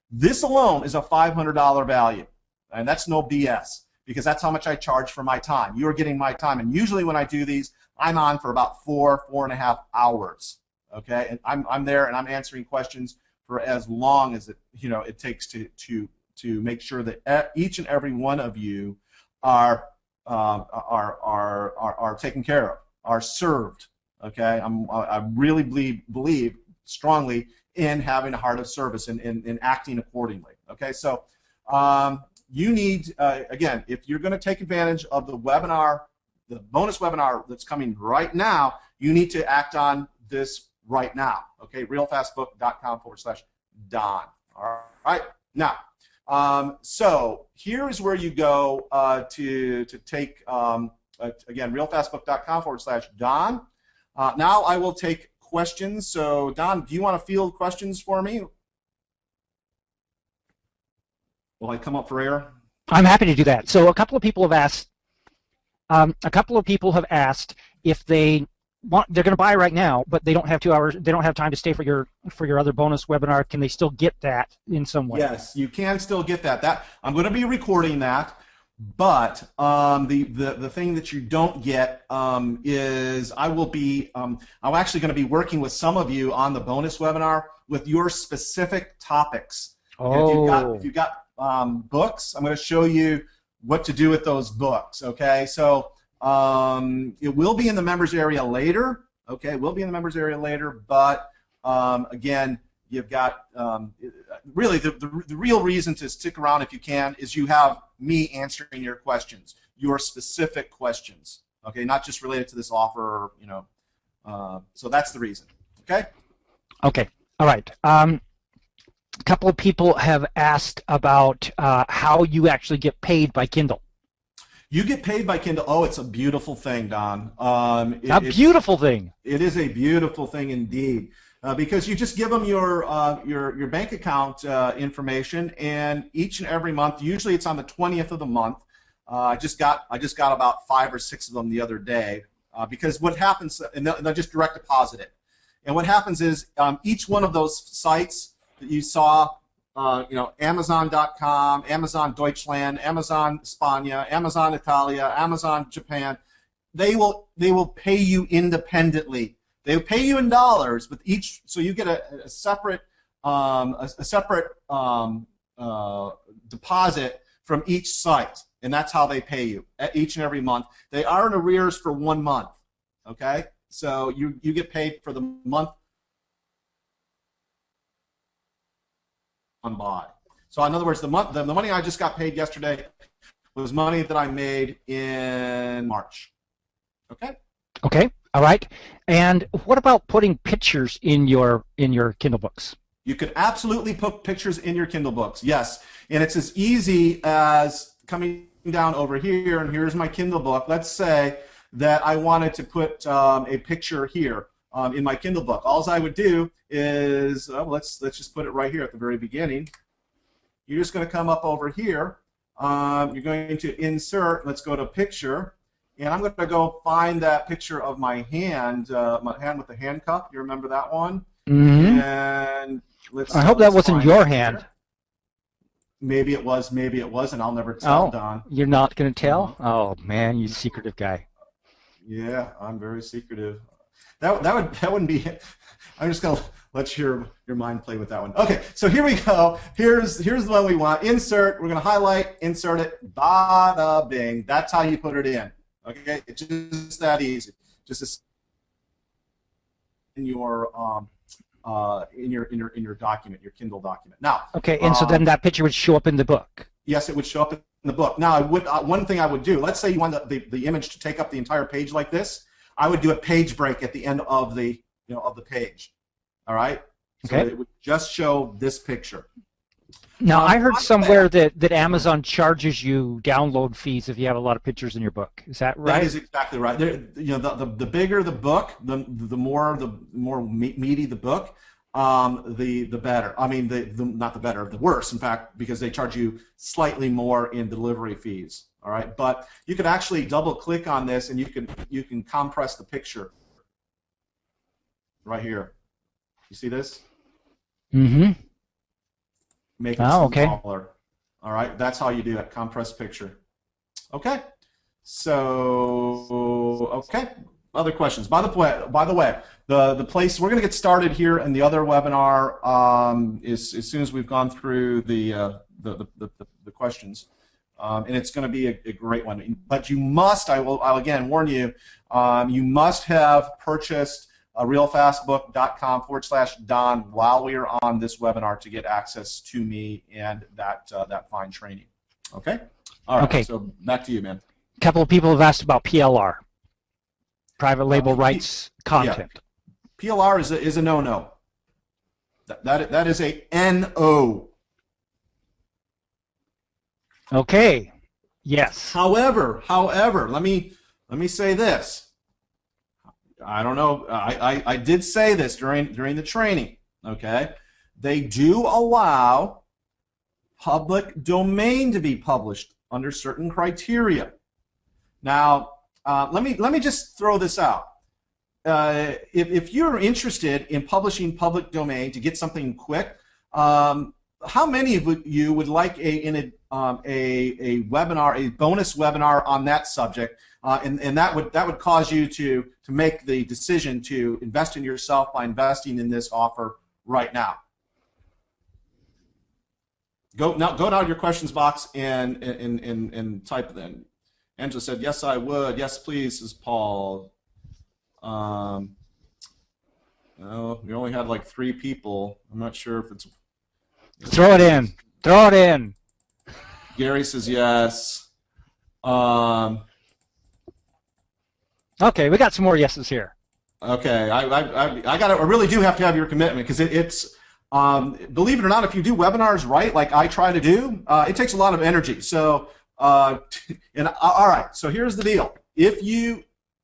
This alone is a $500 value, and that's no BS, because that's how much I charge for my time. You're getting my time, and usually when I do these, I'm on for about 4.5 hours. Okay, and I'm there and I'm answering questions for as long as it takes to make sure that each and every one of you are taken care of, are served. Okay, I really believe strongly in having a heart of service and in acting accordingly. Okay, so you need again, if you're going to take advantage of the webinar, the bonus webinar that's coming right now, you need to act on this right now. Okay, realfastbook.com/Don. All right, now, so here is where you go to take, again, realfastbook.com/Don. Now I will take questions. So, Don, do you want to field questions for me? Will I come up for air? I'm happy to do that. So a couple of people have asked. If they're going to buy right now, but they don't have 2 hours. They don't have time to stay for your other bonus webinar. Can they still get that in some way? Yes, you can still get that. I'm going to be recording that, but the thing that you don't get is I'm actually going to be working with some of you on the bonus webinar with your specific topics. Oh. If you've got books, I'm going to show you what to do with those books. Okay, so it will be in the members area later. Okay, it will be in the members area later, but again, you've got really the real reason to stick around if you can is you have me answering your questions, your specific questions. Okay, not just related to this offer, so that's the reason. Okay. Okay. All right. A couple of people have asked about how you actually get paid by Kindle. You get paid by Kindle. Oh, it's a beautiful thing, Don. A beautiful thing. It is a beautiful thing indeed, because you just give them your bank account information, and each and every month, usually it's on the 20th of the month. I just got about 5 or 6 of them the other day, because what happens, and they'll just direct deposit it, and what happens is each one of those sites that you saw, Amazon.com, Amazon Deutschland, Amazon España, Amazon Italia, Amazon Japan, they will pay you independently. They will pay you in dollars, but so you get a separate deposit from each site, and that's how they pay you each and every month. They are in arrears for 1 month. Okay, so you get paid for the month by. So in other words, the money I just got paid yesterday was money that I made in March. Okay. Okay. All right. And what about putting pictures in your Kindle books? You could absolutely put pictures in your Kindle books. Yes, and it's as easy as coming down over here, and here's my Kindle book. Let's say that I wanted to put a picture here. In my Kindle book, all I would do is let's just put it right here at the very beginning. You're just going to come up over here. You're going to insert. Let's go to picture, and I'm going to go find that picture of my hand with the handcuff. You remember that one? Mm-hmm. And I hope that wasn't your hand. Maybe it was. Maybe it wasn't. I'll never tell, Don. You're not going to tell? Oh man, you secretive guy. Yeah, I'm very secretive. That wouldn't be. I'm just gonna let your mind play with that one. Okay, so here we go. Here's the one we want. Insert. We're gonna highlight, insert it. Bada bing. That's how you put it in. Okay, it's just that easy. Just in your document, your Kindle document. Now. Okay, and so then that picture would show up in the book. Yes, it would show up in the book. Now, one thing I would do. Let's say you want the image to take up the entire page like this. I would do a page break at the end of the page. All right. Okay. So it would just show this picture. Now, I heard On somewhere that Amazon charges you download fees if you have a lot of pictures in your book. Is that right? That is exactly right. You know, the bigger the book, the more meaty the book, the better. I mean, not the better, the worse, in fact, because they charge you slightly more in delivery fees. All right, but you can actually double click on this, and you can compress the picture right here. You see this? Mm-hmm. Make it okay. smaller. All right, that's how you do it. Compress picture. Okay. So, okay. Other questions? By the way, the place we're going to get started here in the other webinar is as soon as we've gone through the questions, and it's going to be a great one. But you must, I'll again warn you, you must have purchased realfastbook.com/Don while we are on this webinar to get access to me and that fine training. Okay. All right. Okay. So back to you, man. A couple of people have asked about PLR, private label rights content. Yeah. PLR is a no-no. That is a NO. Okay. Yes. However, let me say this. I don't know. I did say this during the training. Okay, they do allow public domain to be published under certain criteria. Now, let me just throw this out. If you're interested in publishing public domain to get something quick, how many of you would like a webinar, a bonus webinar on that subject, and that would cause you to make the decision to invest in yourself by investing in this offer right now? Go down to your questions box and type them. Angela said, "Yes, I would. Yes, please," says Paul. Oh, we only had like 3 people. I'm not sure if it's. Throw it in. Throw it in. Gary says yes. Okay, we got some more yeses here. Okay, I really do have to have your commitment, because it's believe it or not, if you do webinars right, like I try to do, it takes a lot of energy. So all right, so here's the deal.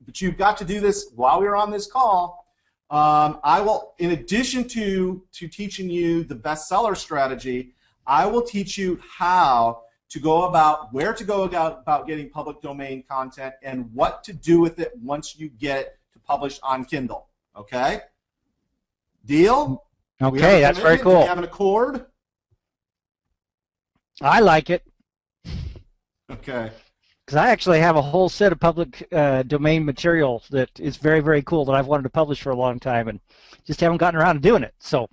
But you've got to do this while we're on this call. I will, in addition to teaching you the bestseller strategy, I will teach you how to go about, where to go about getting public domain content, and what to do with it once you get it to publish on Kindle. Okay? Deal? Okay, that's very cool. Do we have an accord? I like it. Okay. Because I actually have a whole set of public domain material that is very, very cool that I've wanted to publish for a long time and just haven't gotten around to doing it. So,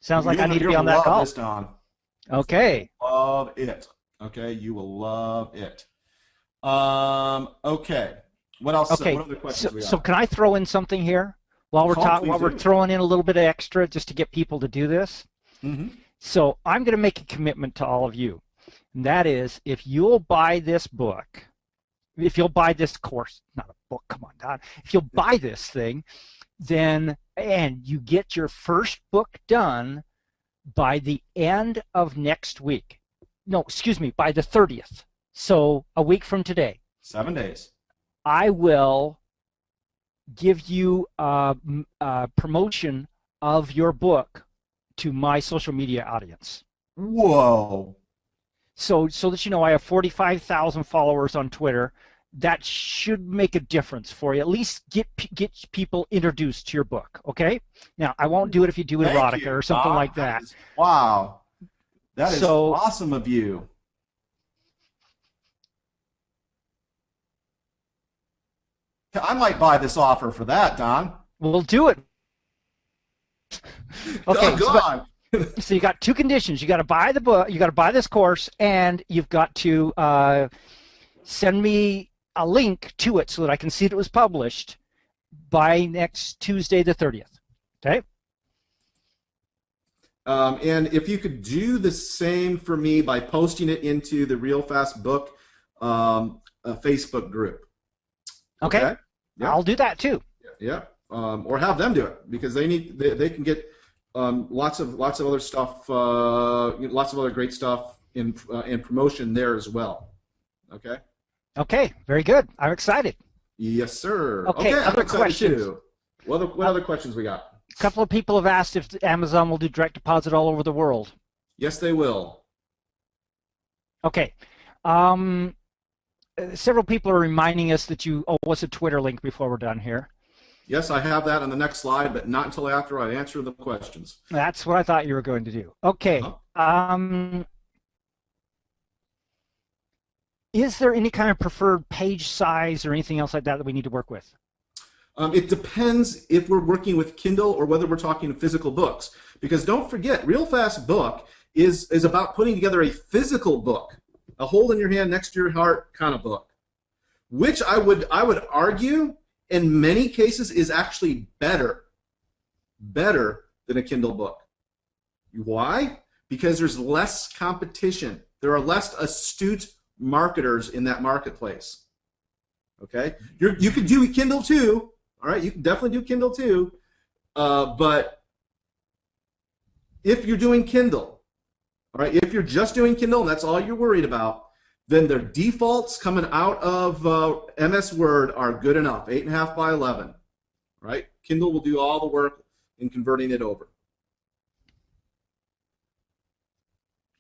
sounds like I need to be on that call. This, Don. Okay. Love it. Okay, you will love it. Okay. What else? Okay. What other questions we have? So can I throw in something here while we're while we're throwing in a little bit of extra just to get people to do this? Mm-hmm. So I'm going to make a commitment to all of you, and that is, if you'll buy this book, if you'll buy this course, not a book, come on, Don. If you'll buy this thing, then and you get your first book done by the end of next week. No, excuse me, by the 30th. So a week from today. 7 days. I will give you a promotion of your book to my social media audience. Whoa. So that you know, I have 45,000 followers on Twitter. That should make a difference for you. At least get people introduced to your book, okay? Now, I won't do it if you do erotica or something like that. Wow. That is awesome of you. I might buy this offer for that, Don. We'll do it. Okay, so you got 2 conditions. You got to buy the book, you got to buy this course, and you've got to send me a link to it so that I can see that it was published by next Tuesday the 30th. Okay? And if you could do the same for me by posting it into the Real Fast Book Facebook group. Okay. Yeah. I'll do that too. Yeah. Or have them do it, because they can get lots of other stuff, lots of other great stuff in promotion there as well. Okay. Okay, very good. I'm excited. Yes, sir. Okay, I'm other excited questions. too. What other questions we got? A couple of people have asked if Amazon will do direct deposit all over the world. Yes, they will. Okay. Several people are reminding us that you owe us a Twitter link before we're done here. Yes, I have that on the next slide, but not until after I answer the questions. That's what I thought you were going to do. Okay. Is there any kind of preferred page size or anything else like that that we need to work with? It depends if we're working with Kindle or whether we're talking physical books. Because don't forget, Real Fast Book is about putting together a physical book, a hold in your hand next to your heart kind of book, which I would argue in many cases is actually better than a Kindle book. Why? Because there's less competition. There are less astute marketers in that marketplace. Okay, you could do Kindle too. All right, you can definitely do Kindle too, but if you're doing Kindle, all right, if you're just doing Kindle and that's all you're worried about, then the defaults coming out of MS Word are good enough, 8.5 by 11. Right, Kindle will do all the work in converting it over.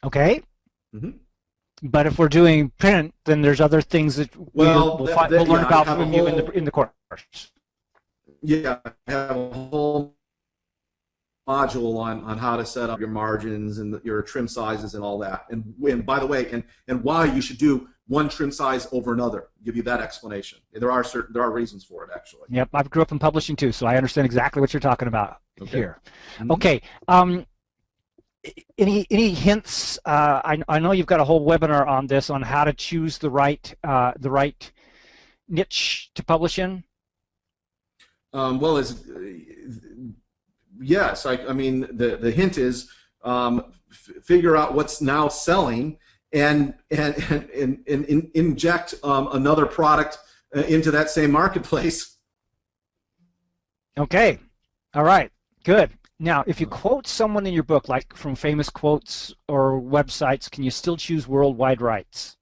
Okay. Mm-hmm. But if we're doing print, then there's other things that we'll learn about from you in the course. Yeah, I have a whole module on how to set up your margins and your trim sizes and all that. And by the way, and why you should do one trim size over another. I'll give you that explanation. There are reasons for it actually. Yep, I grew up in publishing too, so I understand exactly what you're talking about here. Mm-hmm. Okay. Any hints? I know you've got a whole webinar on this, on how to choose the right niche to publish in. Well, yes. I mean, the hint is figure out what's now selling and inject another product into that same marketplace. Okay. All right. Good. Now, if you quote someone in your book, like from famous quotes or websites, can you still choose worldwide rights?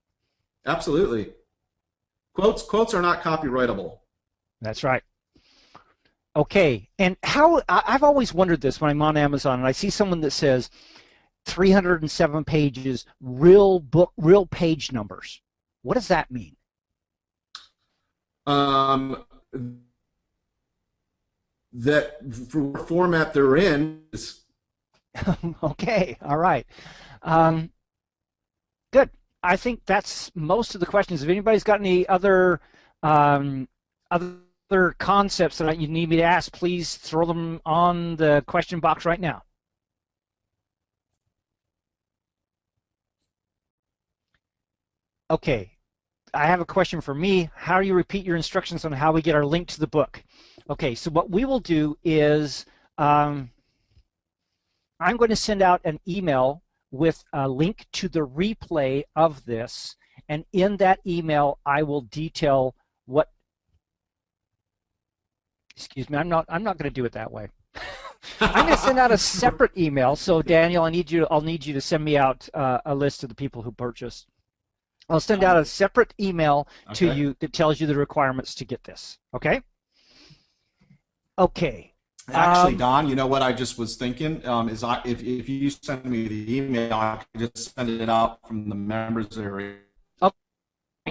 Absolutely. Quotes are not copyrightable. That's right. Okay, and how I've always wondered this when I'm on Amazon and I see someone that says 307 pages, real page numbers. What does that mean? That for format they're in is okay, all right. Good. I think that's most of the questions. If anybody's got any other concepts that you need me to ask, please throw them on the question box right now. Okay, I have a question for me. How do you repeat your instructions on how we get our link to the book? Okay, so what we will do is I'm going to send out an email with a link to the replay of this, and in that email I will detail what. Excuse me, I'm not going to do it that way. I'm going to send out a separate email. So Daniel, I'll need you to send me out a list of the people who purchased. I'll send out a separate email to you that tells you the requirements to get this. Okay? Okay. Actually, Don, you know what I just was thinking is if you send me the email, I can just send it out from the members area. Oh,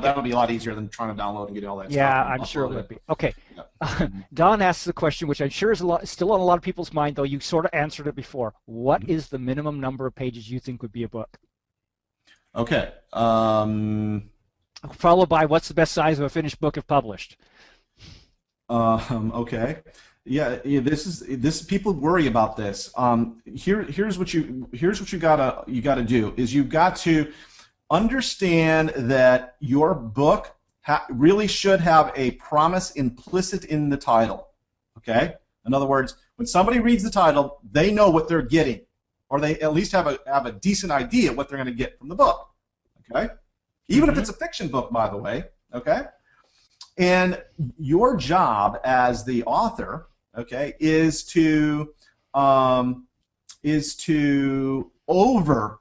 that would be a lot easier than trying to download and get all that stuff. Yeah, I'm sure it would be. Okay. Don asks the question, which I'm sure is still on a lot of people's mind, though you sort of answered it before. What is the minimum number of pages you think would be a book? Okay. Followed by what's the best size of a finished book if published? Okay. Yeah, this people worry about this. Here's what you gotta do is you've got to understand that your book really should have a promise implicit in the title. Okay. In other words, when somebody reads the title, they know what they're getting, or they at least have a decent idea what they're going to get from the book. Okay. Even if it's a fiction book, by the way. Okay. And your job as the author, okay, is to is to over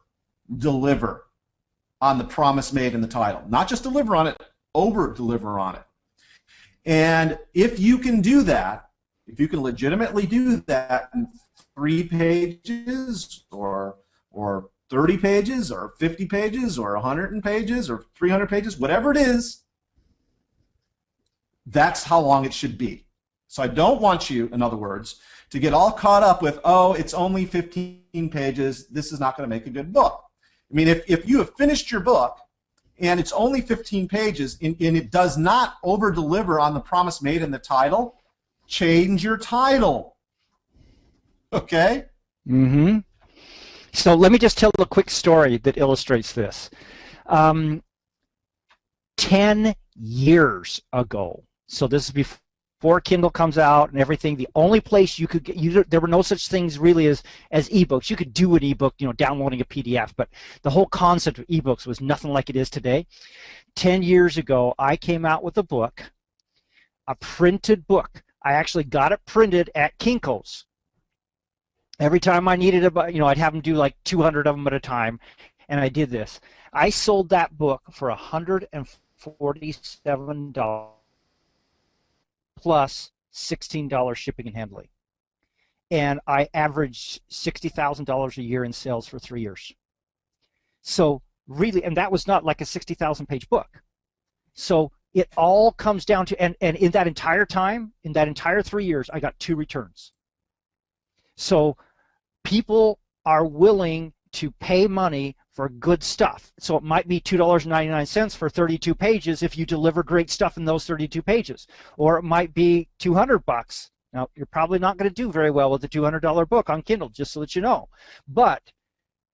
deliver on the promise made in the title. Not just deliver on it, over deliver on it. And if you can do that, if you can legitimately do that in 3 pages or 30 pages or 50 pages or 100 pages or 300 pages, whatever it is, that's how long it should be. So I don't want you, in other words, to get all caught up with, oh, it's only 15 pages, this is not going to make a good book. I mean, if you have finished your book and it's only 15 pages and it does not over-deliver on the promise made in the title, change your title. Okay? Mm-hmm. So let me just tell a quick story that illustrates this. 10 years ago, so this is before Kindle comes out and everything, the only place you could get, there were no such things really as ebooks. You could do an ebook, you know, downloading a PDF, but the whole concept of ebooks was nothing like it is today. 10 years ago, I came out with a book, a printed book. I actually got it printed at Kinko's. Every time I needed a, you know, I'd have them do like 200 of them at a time, and I did this. I sold that book for $147 plus $16 shipping and handling, and I averaged $60,000 a year in sales for 3 years. So really, and that was not like a 60,000-page book. So it all comes down to, and in that entire time, in that entire 3 years, I got 2 returns. So people are willing to pay money for good stuff. So it might be $2.99 for 32 pages if you deliver great stuff in those 32 pages. Or it might be $200. Now, you're probably not going to do very well with a $200 book on Kindle, just so that you know. But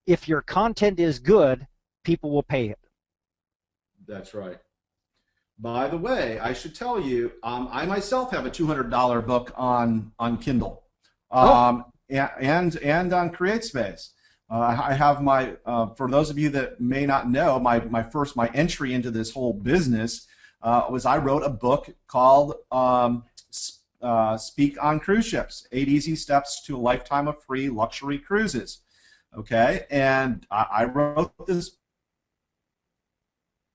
if your content is good, people will pay it. That's right. By the way, I should tell you, I myself have a $200 book on Kindle. And on CreateSpace. I have my, for those of you that may not know, my entry into this whole business was I wrote a book called Speak on Cruise Ships, 8 Easy Steps to a Lifetime of Free Luxury Cruises. Okay, and I wrote this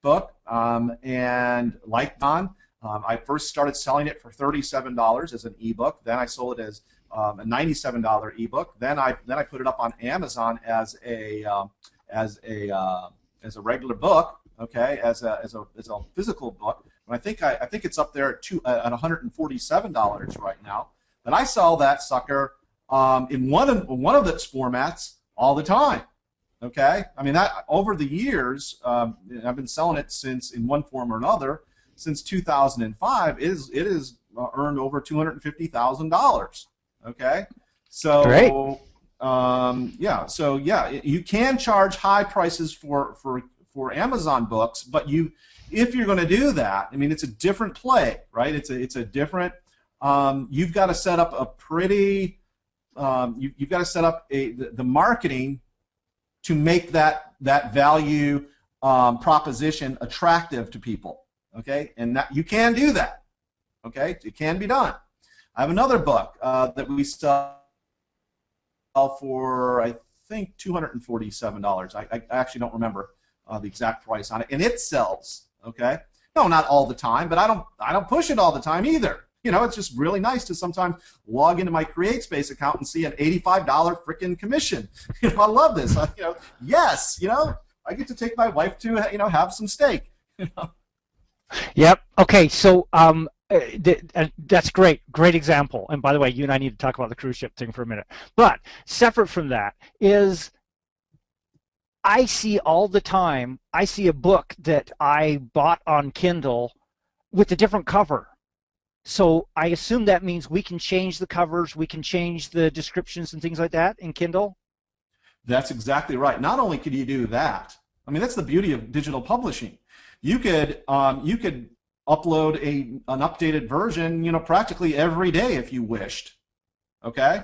book, and like Don, I first started selling it for $37 as an ebook. Then I sold it as a $97 ebook. Then I put it up on Amazon as a regular book, okay, as a physical book. And I think it's up there at $147 right now. But I sell that sucker in one of its formats all the time. Okay, I mean, that over the years, I've been selling it since, in one form or another, since 2005. It is earned over $250,000. Okay, so great. yeah, you can charge high prices for Amazon books, but if you're going to do that, I mean, it's a different play, right? It's a different. You've got to set up a pretty. You've got to set up the marketing to make that value proposition attractive to people. Okay, and that you can do that. Okay, it can be done. I have another book that we sell for, I think, $247. I actually don't remember the exact price on it, and it sells. Okay, no, not all the time, but I don't push it all the time either. You know, it's just really nice to sometimes log into my CreateSpace account and see an $85 frickin' commission. You know, I love this. Yes, you know, I get to take my wife to, you know, have some steak. You know? Yep. Okay. So that's great. Great example. And by the way, you and I need to talk about the cruise ship thing for a minute. But separate from that is, I see all the time, I see a book that I bought on Kindle with a different cover. So I assume that means we can change the covers, we can change the descriptions and things like that in Kindle? That's exactly right. Not only could you do that, I mean, that's the beauty of digital publishing. You could upload an updated version, you know, practically every day if you wished. Okay?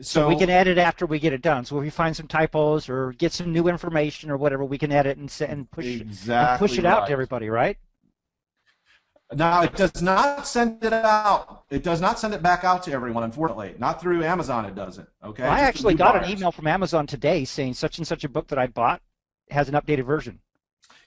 So we can edit after we get it done. So if we find some typos or get some new information or whatever, we can edit and push it out to everybody, right? Now, it does not send it out. It does not send it back out to everyone, unfortunately. Not through Amazon, it doesn't. Okay. Well, I Just the actually new got an buyers. email from Amazon today saying such and such a book that I bought has an updated version.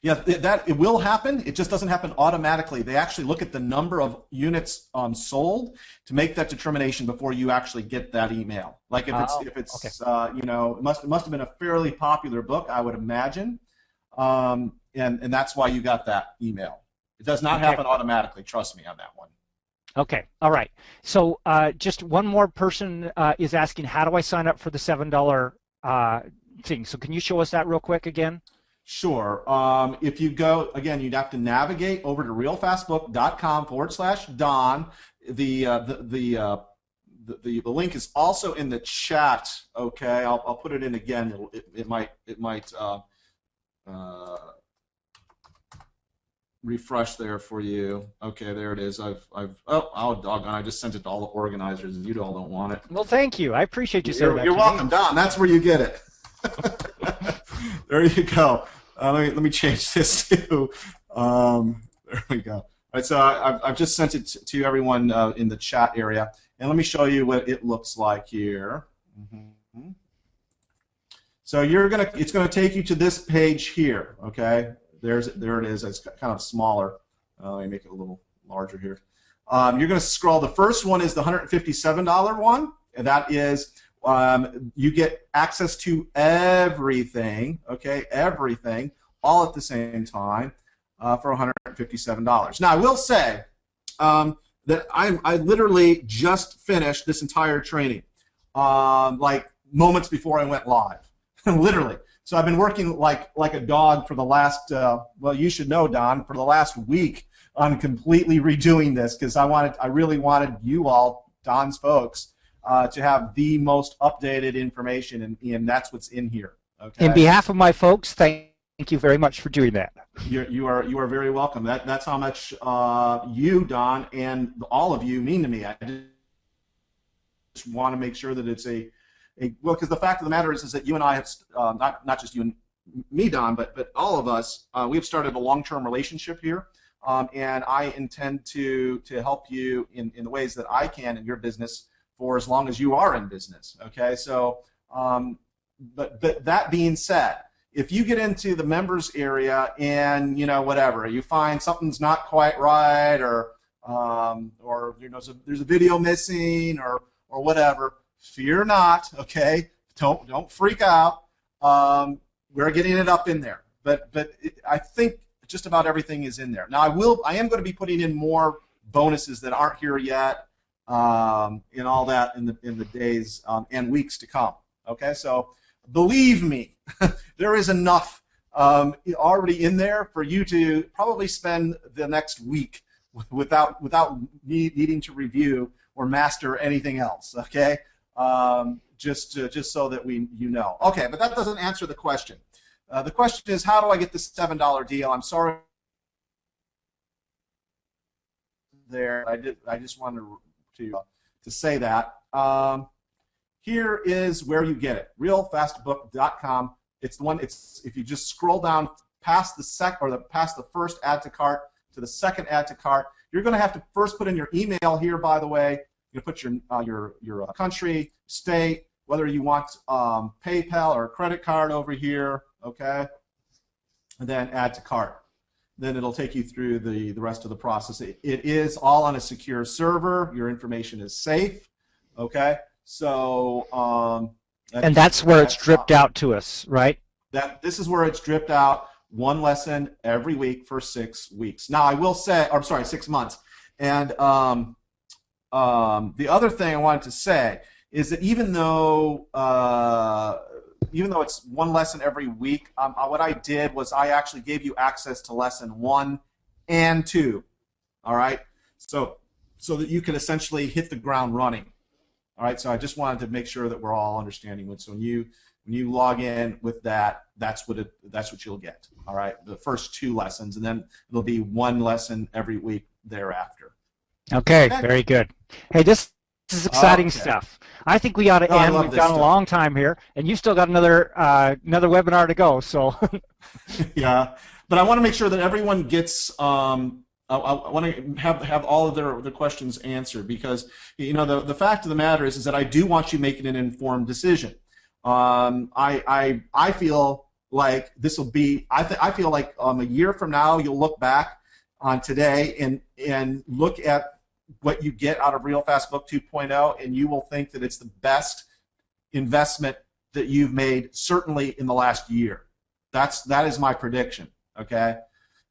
Yeah, that it will happen. It just doesn't happen automatically. They actually look at the number of units sold to make that determination before you actually get that email. Like if it's okay. you know, it must have been a fairly popular book, I would imagine, and that's why you got that email. It does not happen automatically. Trust me on that one. Okay, all right. So just one more person is asking, how do I sign up for the $7 thing? So can you show us that real quick again? Sure. If you go, again, you'd have to navigate over to realfastbook.com/Don. The link is also in the chat. Okay, I'll put it in again. It might refresh there for you. Okay, there it is. Oh doggone! I just sent it to all the organizers, and you all don't want it. Well, thank you. I appreciate you saying that. You're welcome, Don. That's where you get it. There you go. Let me change this too. There we go. All right, so I've just sent it to everyone in the chat area, and let me show you what it looks like here. Mm-hmm. So it's gonna take you to this page here. Okay, there it is. It's kind of smaller. Let me make it a little larger here. You're gonna scroll. The first one is the $157 one, and that is. You get access to everything, okay, everything, all at the same time for $157. Now, I will say that I literally just finished this entire training, like moments before I went live, literally. So I've been working like a dog for the last, well, you should know, Don, for the last week on completely redoing this because I really wanted you all, Don's folks, to have the most updated information, and that's what's in here. Okay. In behalf of my folks, thank you very much for doing that. You are very welcome. That's how much you, Don, and all of you mean to me. I just want to make sure that it's well, because the fact of the matter is that you and I have not just you and me, Don, but all of us, we've started a long-term relationship here, and I intend to help you in the ways that I can in your business. For as long as you are in business, okay? So, but that being said, if you get into the members area and whatever, you find something's not quite right, or there's a video missing, or whatever, fear not, okay? Don't freak out. We're getting it up in there, but I think just about everything is in there. Now I am going to be putting in more bonuses that aren't here yet. And all that in the days and weeks to come. Okay, so believe me, there is enough already in there for you to probably spend the next week without needing to review or master anything else. Okay, just so that you know. Okay, but that doesn't answer the question. The question is, how do I get this $7 deal? I'm sorry. There, I just wanted to say that. Here is where you get it. Realfastbook.com. It's the one. If you just scroll down past the first add to cart to the second add to cart, you're going to have to first put in your email here. By the way, you put your country, state, whether you want PayPal or a credit card over here. Okay, and then add to cart. Then it'll take you through the rest of the process. It is all on a secure server. Your information is safe. Okay, so and that's where it's dripped out to us, right? This is where it's dripped out. One lesson every week for 6 weeks. Now I will say, or sorry, 6 months. And the other thing I wanted to say is that even though it's one lesson every week, what I did was I actually gave you access to lesson 1 and 2, all right? So that you can essentially hit the ground running, all right? So I just wanted to make sure that we're all understanding it. So when you log in with that, that's what you'll get, all right? The first 2 lessons, and then it'll be 1 lesson every week thereafter. Okay, very good. Hey, this is exciting stuff. I think we ought to end. We've gone a long time here, and you still got another webinar to go. So yeah, but I want to make sure that everyone gets I want to have all of their questions answered, because the fact of the matter is that I do want you making an informed decision. I feel like this will be. I feel like a year from now you'll look back on today and look at what you get out of Real Fast Book 2.0, and you will think that it's the best investment that you've made, certainly in the last year. That is my prediction. Okay.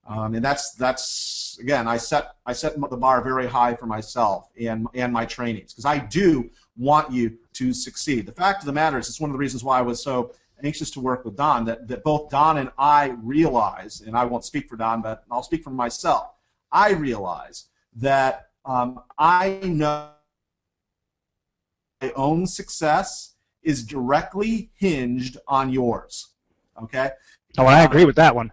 And that's again, I set the bar very high for myself and my trainings, because I do want you to succeed. The fact of the matter is, it's one of the reasons why I was so anxious to work with Don, that both Don and I realize, and I won't speak for Don, but I'll speak for myself, I realize that I know my own success is directly hinged on yours. Okay? Oh, I agree with that one.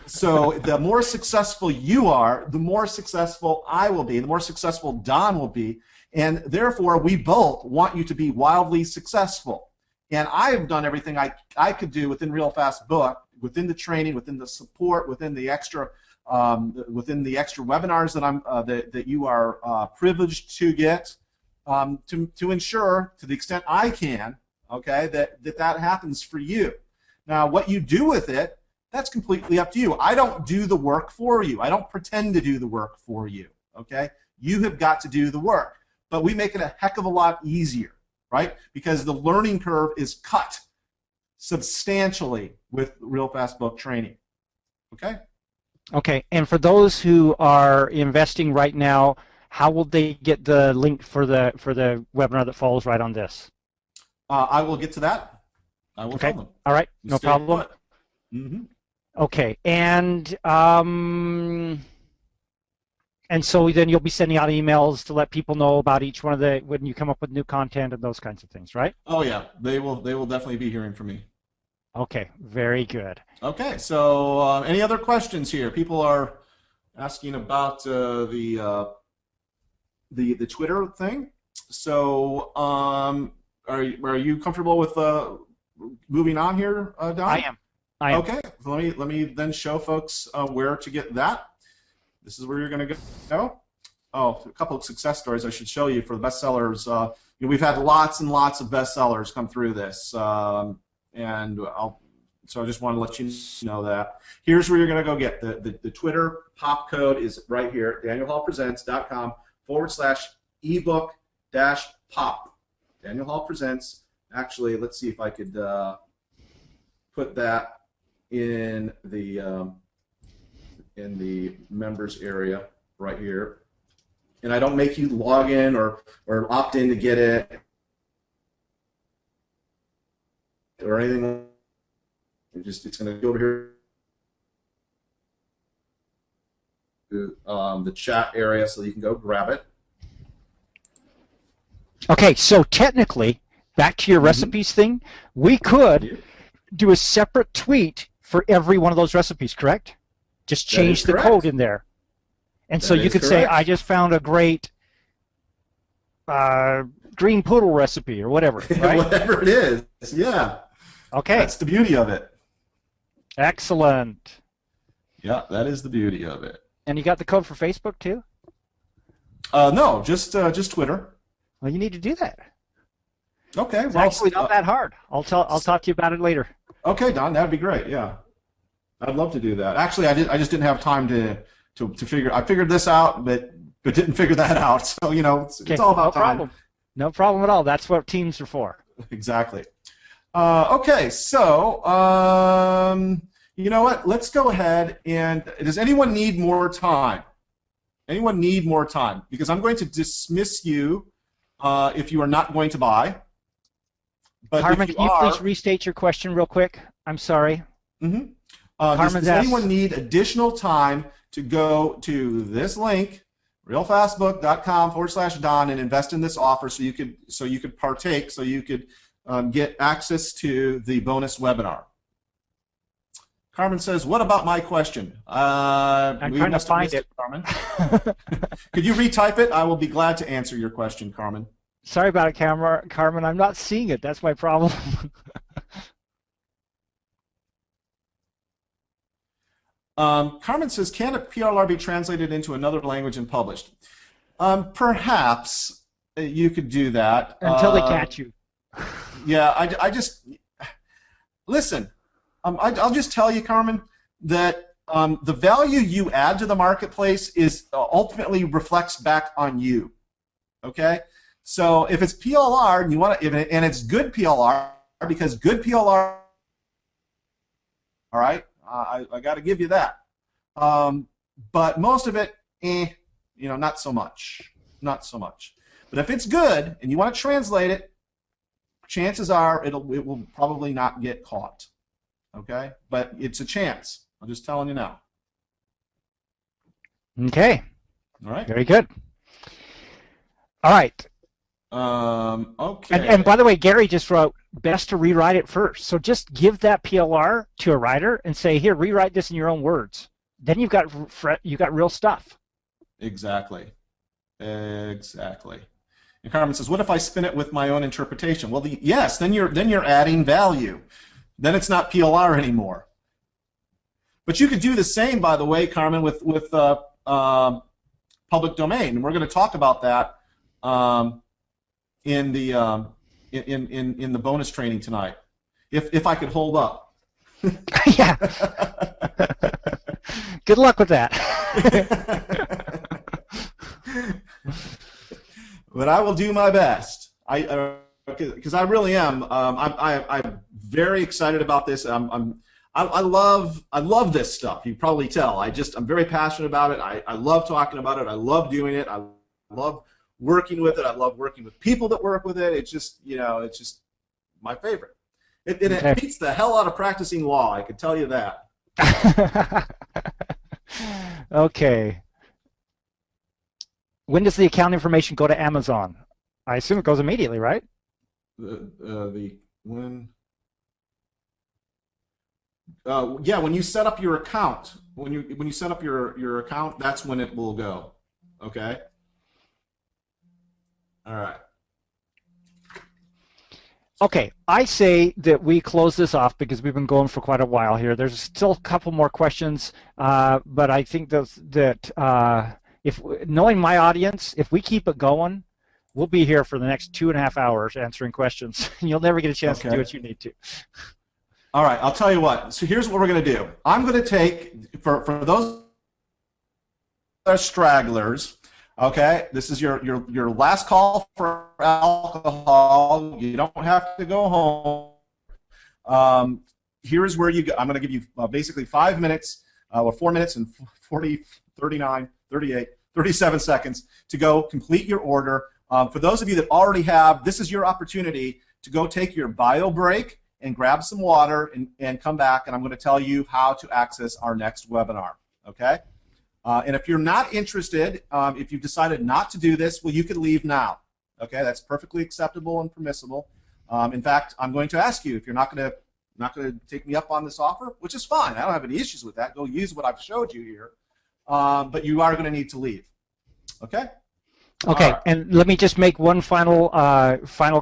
So the more successful you are, the more successful I will be, the more successful Don will be, and therefore we both want you to be wildly successful. And I have done everything I could do within Real Fast Book, within the training, within the support, within the extra webinars that you are privileged to get, to ensure, to the extent I can, okay, that happens for you. Now, what you do with it, that's completely up to you. I don't do the work for you. I don't pretend to do the work for you, okay? You have got to do the work. But we make it a heck of a lot easier, right? Because the learning curve is cut substantially with Real Fast Book training, okay? Okay, and for those who are investing right now, how will they get the link for the webinar that follows right on this? I will get to that. I will tell them. All right, no problem. Mm-hmm. Okay, and so then you'll be sending out emails to let people know about each one of when you come up with new content and those kinds of things, right? Oh yeah, they will definitely be hearing from me. Okay, very good. Okay, so any other questions here? People are asking about the Twitter thing. So are you comfortable with moving on here, Don? I am. Okay, so let me then show folks where to get that. This is where you're going to go. Oh, a couple of success stories I should show you for the bestsellers. We've had lots and lots of bestsellers come through this, so I just want to let you know that. Here's where you're going to go get the Twitter pop code is right here, danielhallpresents.com/ebook-pop. Daniel Hall Presents. Actually, let's see if I could put that in the members area right here, and I don't make you log in or opt in to get it or anything. It's going to go over here to the chat area so you can go grab it. Okay, so technically, back to your recipes thing, we could do a separate tweet for every one of those recipes, correct? Just change the code in there. And so you could say, I just found a great green poodle recipe or whatever, right? Whatever it is, yeah. Okay. That's the beauty of it. Excellent. Yeah, that is the beauty of it. And you got the code for Facebook too? No, just Twitter. Well, you need to do that. Okay. It's actually not that hard. I'll talk to you about it later. Okay, Don, that'd be great. Yeah, I'd love to do that. Actually, I just didn't have time to figure. I figured this out, but didn't figure that out. So it's all about time. Problem. No problem at all. That's what teams are for. Exactly. Okay, so you know what? Let's go ahead and does anyone need more time? Anyone need more time? Because I'm going to dismiss you if you are not going to buy. But Carmen, can you please restate your question real quick? I'm sorry. Mm-hmm. Does anyone need additional time to go to this link, realfastbook.com/Don, and invest in this offer so you could partake, so you could get access to the bonus webinar? Carmen says, "What about my question?" I'm trying to find it, Carmen. Could you retype it? I will be glad to answer your question, Carmen. Sorry about it, Carmen. I'm not seeing it. That's my problem. Carmen says, can a PLR be translated into another language and published? Perhaps you could do that. Until they catch you. Yeah, I just... Listen, I'll just tell you, Carmen, that the value you add to the marketplace is ultimately reflects back on you. Okay? So if it's PLR and you want to, and it's good PLR, because good PLR, all right, I got to give you that. But most of it, not so much, not so much. But if it's good and you want to translate it, chances are it will probably not get caught. Okay, but it's a chance. I'm just telling you now. Okay. All right. Very good. All right. Okay. And by the way, Gary just wrote, best to rewrite it first. So just give that PLR to a writer and say, here, rewrite this in your own words. Then you've got real stuff. Exactly. Exactly. And Carmen says, what if I spin it with my own interpretation? Well, yes, then you're adding value. Then it's not PLR anymore. But you could do the same, by the way, Carmen, with public domain. And we're going to talk about that in the bonus training tonight, if I could hold up. Yeah. Good luck with that. But I will do my best. Because I really am. I'm very excited about this. I love this stuff. You probably tell. I'm very passionate about it. I love talking about it. I love doing it. I love working with it. I love working with people that work with it. It's just it's just my favorite. It beats the hell out of practicing law. I can tell you that. Okay. When does the account information go to Amazon? I assume it goes immediately, right? When you set up your account, when you set up your account, that's when it will go. Okay. All right. Okay, I say that we close this off because we've been going for quite a while here. There's still a couple more questions, but I think that if knowing my audience, if we keep it going, we'll be here for the next 2.5 hours answering questions. You'll never get a chance to do what you need to. All right, I'll tell you what. So here's what we're going to do. I'm going to take, for those stragglers, okay, this is your last call for alcohol. You don't have to go home. Here's where you go. I'm going to give you basically 5 minutes, or 4 minutes and 40, 39, 38, 37 seconds to go complete your order. For those of you that already have, this is your opportunity to go take your bio break and grab some water and come back, and I'm going to tell you how to access our next webinar. Okay? And if you're not interested, if you've decided not to do this, well, you can leave now. Okay? That's perfectly acceptable and permissible. In fact, I'm going to ask you if you're not going to take me up on this offer, which is fine. I don't have any issues with that. Go use what I've showed you here. But you are going to need to leave. Okay? Okay, right. And let me just make one final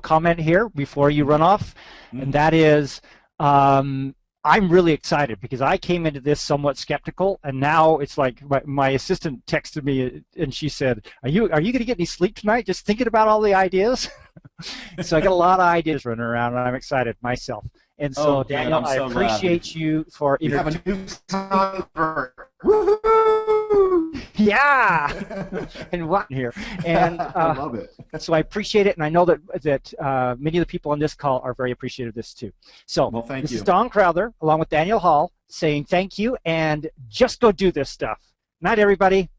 comment here before you run off, and that is I'm really excited because I came into this somewhat skeptical, and now it's like my assistant texted me and she said, "Are you going to get any sleep tonight? Just thinking about all the ideas." So I got a lot of ideas running around, and I'm excited myself. And so, Daniel, I appreciate you for have a new convert. Yeah, and what here? And I love it. So I appreciate it, and I know that many of the people on this call are very appreciative of this too. So well, thank this you. is Don Crowther, along with Daniel Hall, saying thank you, and just go do this stuff. Night, everybody.